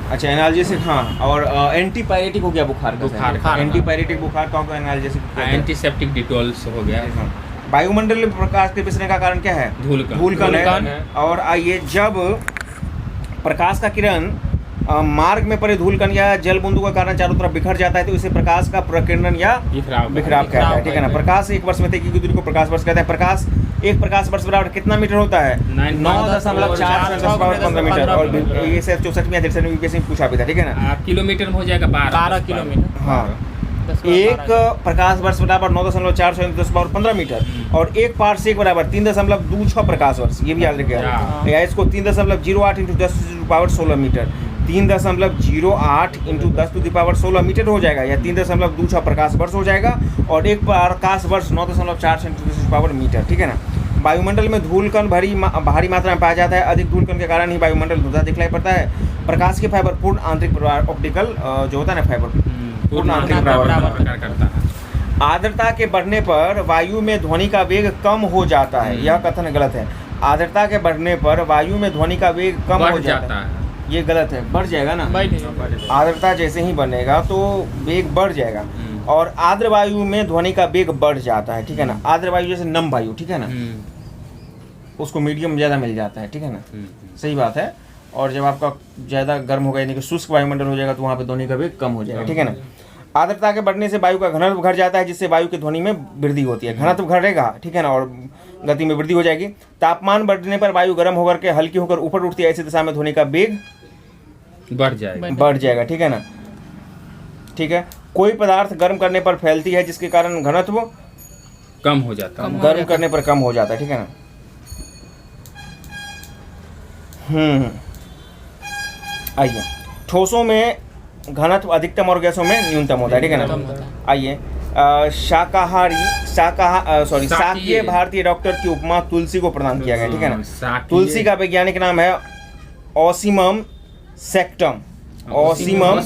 अच्छा, एनाल्जेसिक, हाँ। और एंटीपायरेटिक हो गया बुखार का। एंटीपायरेटिक बुखार का होगा, एनाल्जेसिक एंटीसेप्टिक डिटॉल्स हो गया। वायुमंडल में प्रकाश के विसरण का कारण क्या है? धूलकण है। और आइए, जब प्रकाश का किरण मार्ग में पड़े धूलकण या जल बूंदों के कारण चारों तरफ बिखर जाता है तो इसे प्रकाश का प्रकीर्णन या बिखराव कहता है, ठीक है ना। प्रकाश एक वर्ष में तय की गई दूरी को प्रकाश वर्ष कहता है। एक प्रकाश वर्ष बराबर कितना मीटर होता है? 9.4 मीटर। और ये से 64 या 63 यूपीएससी में पूछा भी था, ठीक है ना। किलोमीटर में हो जाएगा 12 किलोमीटर। हाँ, एक प्रकाश वर्ष बराबर 9.4 × 10⁻15 मीटर और एक पारसेक बराबर 3.26 प्रकाश वर्ष, ये भी याद रखिएगा। या इसको 3.08 × 10⁻16 मीटर, 3.08 × 10⁻16 मीटर हो जाएगा, या 3.26 प्रकाश वर्ष हो जाएगा। और एक प्रकाश वर्ष 9.4 × 10⁻ मीटर, ठीक है ना। वायुमंडल में धूलकण भारी मात्रा में पाया जाता है। अधिक धूलकण के कारण ही वायुमंडल धुंधला दिखलाई पड़ता है। प्रकाश के फाइबर पूर्ण आंतरिक प्रवाह ऑप्टिकल जो होता है ना फाइबर पूर्ण आंतरिक प्रवाह करता है। आर्द्रता के बढ़ने पर वायु में ध्वनि का वेग कम हो जाता है। यह कथन गलत है। आर्द्रता के बढ़ने पर वायु में ध्वनि का वेग कम हो जाता है, ये गलत है। बढ़ जाएगा ना, आर्द्रता जैसे ही बनेगा तो वेग बढ़ जाएगा। और आर्द्र वायु में ध्वनि का वेग बढ़ जाता है, ठीक है ना। आर्द्र वायु जैसे नम वायु, ठीक है ना, उसको मीडियम ज़्यादा मिल जाता है, ठीक है ना, सही बात है। और जब आपका ज़्यादा गर्म होगा यानी कि शुष्क वायुमंडल हो जाएगा तो वहाँ पे ध्वनि का वेग कम हो जाएगा, ठीक है ना। आर्द्रता के बढ़ने से वायु का घनत्व घट जाता है, जिससे वायु की ध्वनि में वृद्धि होती है। घनत्व घटेगा, ठीक है ना, और गति में वृद्धि हो जाएगी। तापमान बढ़ने पर वायु गर्म होकर के हल्की होकर ऊपर उठती है, ऐसी दिशा में ध्वनि का वेग बढ़ जाएगा, ठीक है ना, ठीक है। कोई पदार्थ गर्म करने पर फैलती है, जिसके कारण घनत्व कम हो जाता है, गर्म करने पर कम हो जाता है, ठीक है ना। आइए, ठोसों में घनत्व अधिकतम और गैसों में न्यूनतम होता है, ठीक है ना। आइए, शाकीय भारतीय डॉक्टर की उपमा तुलसी को प्रदान किया गया, ठीक है ना। तुलसी का वैज्ञानिक नाम है ओसीमम सेक्टम। ओसीमम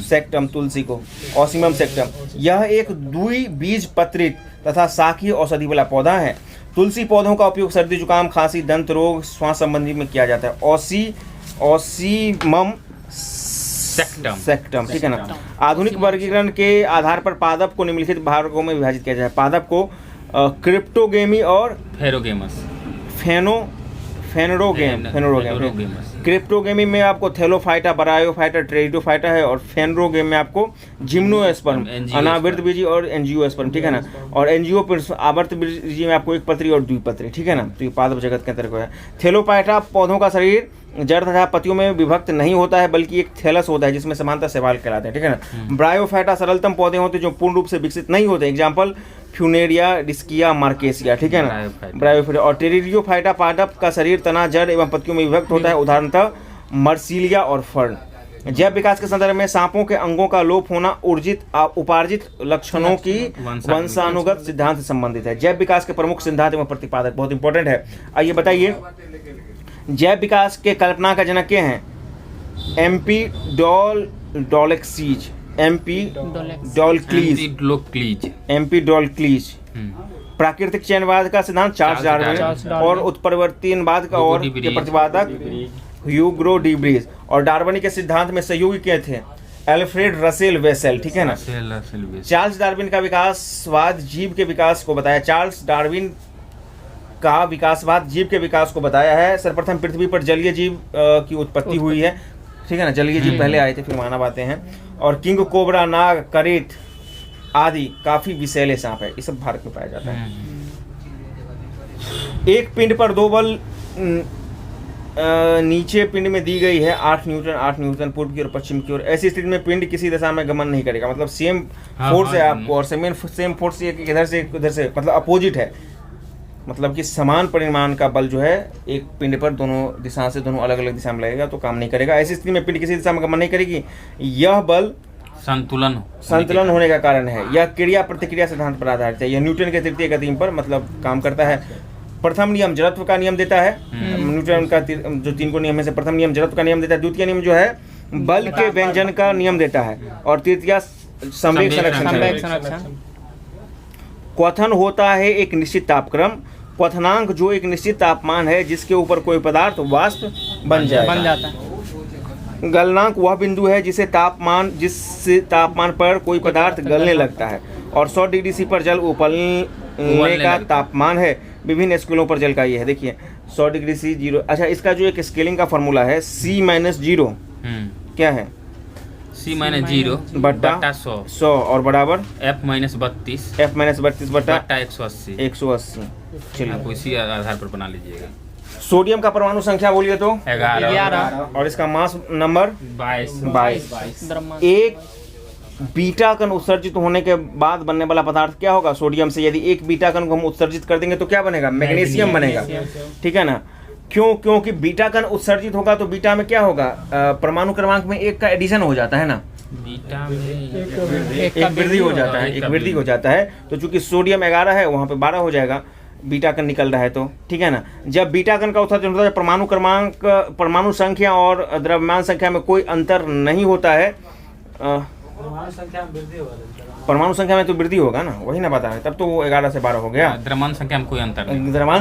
सेक्टम, तुलसी को ओसीमम सेक्टम। यह एक द्विबीजपत्रित तथा शाकीय औषधि वाला पौधा है। तुलसी पौधों का उपयोग सर्दी जुकाम खांसी दंत रोग श्वास संबंधी में किया जाता है। ओसीमम सेक्टम, ठीक है ना। आधुनिक वर्गीकरण के आधार पर पादप को निम्नलिखित भागों में विभाजित किया जाए। पादप को क्रिप्टोगेमी और फेनोरोगेम। क्रिप्टोगेमी में आपको थैलोफाइटा, बरायोफाइटा, टेरिडोफाइटा है, और फेनरोगेम में आपको जिम्नोस्पर्म, अनावृत बीजी और एंजियोस्पर्म, ठीक है ना। और आवर्त बीजी में आपको एक पत्री और द्विपत्री, ठीक है ना। तो ये पादप जगत के अंतर्गत है। थैलोफाइटा पौधों का शरीर जड़ तथा पत्तियों में विभक्त नहीं होता है, बल्कि एक थैलस होता है जिसमें समानता शैवाल कहलाते हैं, ठीक है ना। ब्रायोफाइटा सरलतम पौधे होते हैं जो पूर्ण रूप से विकसित नहीं होते। एग्जाम्पल फ्यूनेरिया, डिस्किया, मार्केसिया, ठीक है ना, ब्रायोफाइटा। और टेरिडोफाइटा पादप का शरीर तना, जड़ एवं पत्तियों में विभक्त होता है, उदाहरणतः मर्सिलिया और फर्न। जैव विकास के संदर्भ में सांपों के अंगों का लोप होना उपार्जित लक्षणों की वंशानुगत सिद्धांत से संबंधित है। जैव विकास के प्रमुख सिद्धांत एवं प्रतिपादक बहुत इंपॉर्टेंट है। आइए बताइए, जैव विकास के कल्पना का जनक क्या है? एम्पीडोक्लीज। प्राकृतिक चयनवाद का सिद्धांत चार्ल्स डार्विन, और उत्परिवर्तनवाद का और के प्रतिपादक ह्यूगो डी ब्रीज। और डार्विन के सिद्धांत में सहयोगी क्या थे? एल्फ्रेड रसेल वेसेल, ठीक है ना। चार्ल्स डार्विन का विकासवाद जीव के विकास को बताया। चार्ल्स डार्विन का विकासवाद जीव के विकास को बताया है। सर्वप्रथम पृथ्वी पर जलीय जीव की उत्पत्ति हुई है, ठीक है ना। जलीय जीव पहले आए थे, फिर मानव आते हैं। और किंग कोबरा, नाग, करेट आदि काफी विषैले सांप है, ये सब भारत में पाया जाता है। एक पिंड पर दो बल नीचे पिंड में दी गई है 8 न्यूटन पूर्व की ओर पश्चिम की ओर। ऐसी स्थिति में पिंड किसी दिशा में गमन नहीं करेगा, मतलब सेम फोर्स है आपको, और सेम फोर्स इधर से उधर से, मतलब अपोजिट है, मतलब कि समान परिमाण का बल जो है एक पिंड पर दोनों दिशा से, दोनों अलग अलग दिशा में लगेगा तो काम नहीं करेगा। ऐसी स्थिति में पिंड किसी दिशा में गमन नहीं करेगी। यह बल संतुलन होने का कारण है। यह क्रिया प्रतिक्रिया सिद्धांत पर आधारित है। यह न्यूटन के तृतीय गति पर मतलब काम करता है। प्रथम नियम जड़त्व का नियम देता है। न्यूटन का जो 3 को नियम में से प्रथम नियम जड़त्व का नियम देता है। द्वितीय नियम जो है बल के व्यंजन का नियम देता है, और तृतीय संवेग संरक्षण। क्वथन होता है एक निश्चित तापक्रम। क्वथनांक जो एक निश्चित तापमान है जिसके ऊपर कोई पदार्थ वाष्प बन जाता है। गलनांक वह बिंदु है जिस तापमान पर कोई पदार्थ गलने लगता है। और 100 डिग्री सी पर जल उबलने का तापमान है। विभिन्न स्केलों पर जल का ये है, देखिए 100 डिग्री सी 0। अच्छा, इसका जो एक स्केलिंग का फॉर्मूला है C-0 क्या है? C-0 बट्टा 100 और बराबर F-32 बट्टा 180। चलिए, आप इसी आधार पर बना लीजिएगा। सोडियम का परमाणु संख्या बोलिए तो 11, और इसका मास नंबर 22। एक बीटा कण उत्सर्जित होने के बाद बनने वाला पदार्थ क्या होगा? सोडियम से। यदि एक बीटा कण को हम उत्सर्जित कर देंगे तो क्या बनेगा? मैग्नीशियम बनेगा, ठीक है ना। क्योंकि बीटा कण उत्सर्जित होगा तो बीटा में क्या होगा? परमाणु क्रमांक में 1 का एडिशन हो जाता है ना, बीटा में एक वृद्धि हो जाता है, तो चूंकि सोडियम 11 है वहाँ पे 12 हो जाएगा। बीटा कण निकल रहा है तो ठीक है ना। जब बीटा कण का उत्सर्जन होता है, परमाणु क्रमांक, परमाणु संख्या और द्रव्यमान संख्या में कोई अंतर नहीं होता है। परमाणु संख्या में तो वृद्धि होगा ना, वही ना बता रहे, तब तो वो 11 से 12 हो गया। द्रव्यमान संख्या में कोई अंतर नहीं। द्रव्यमान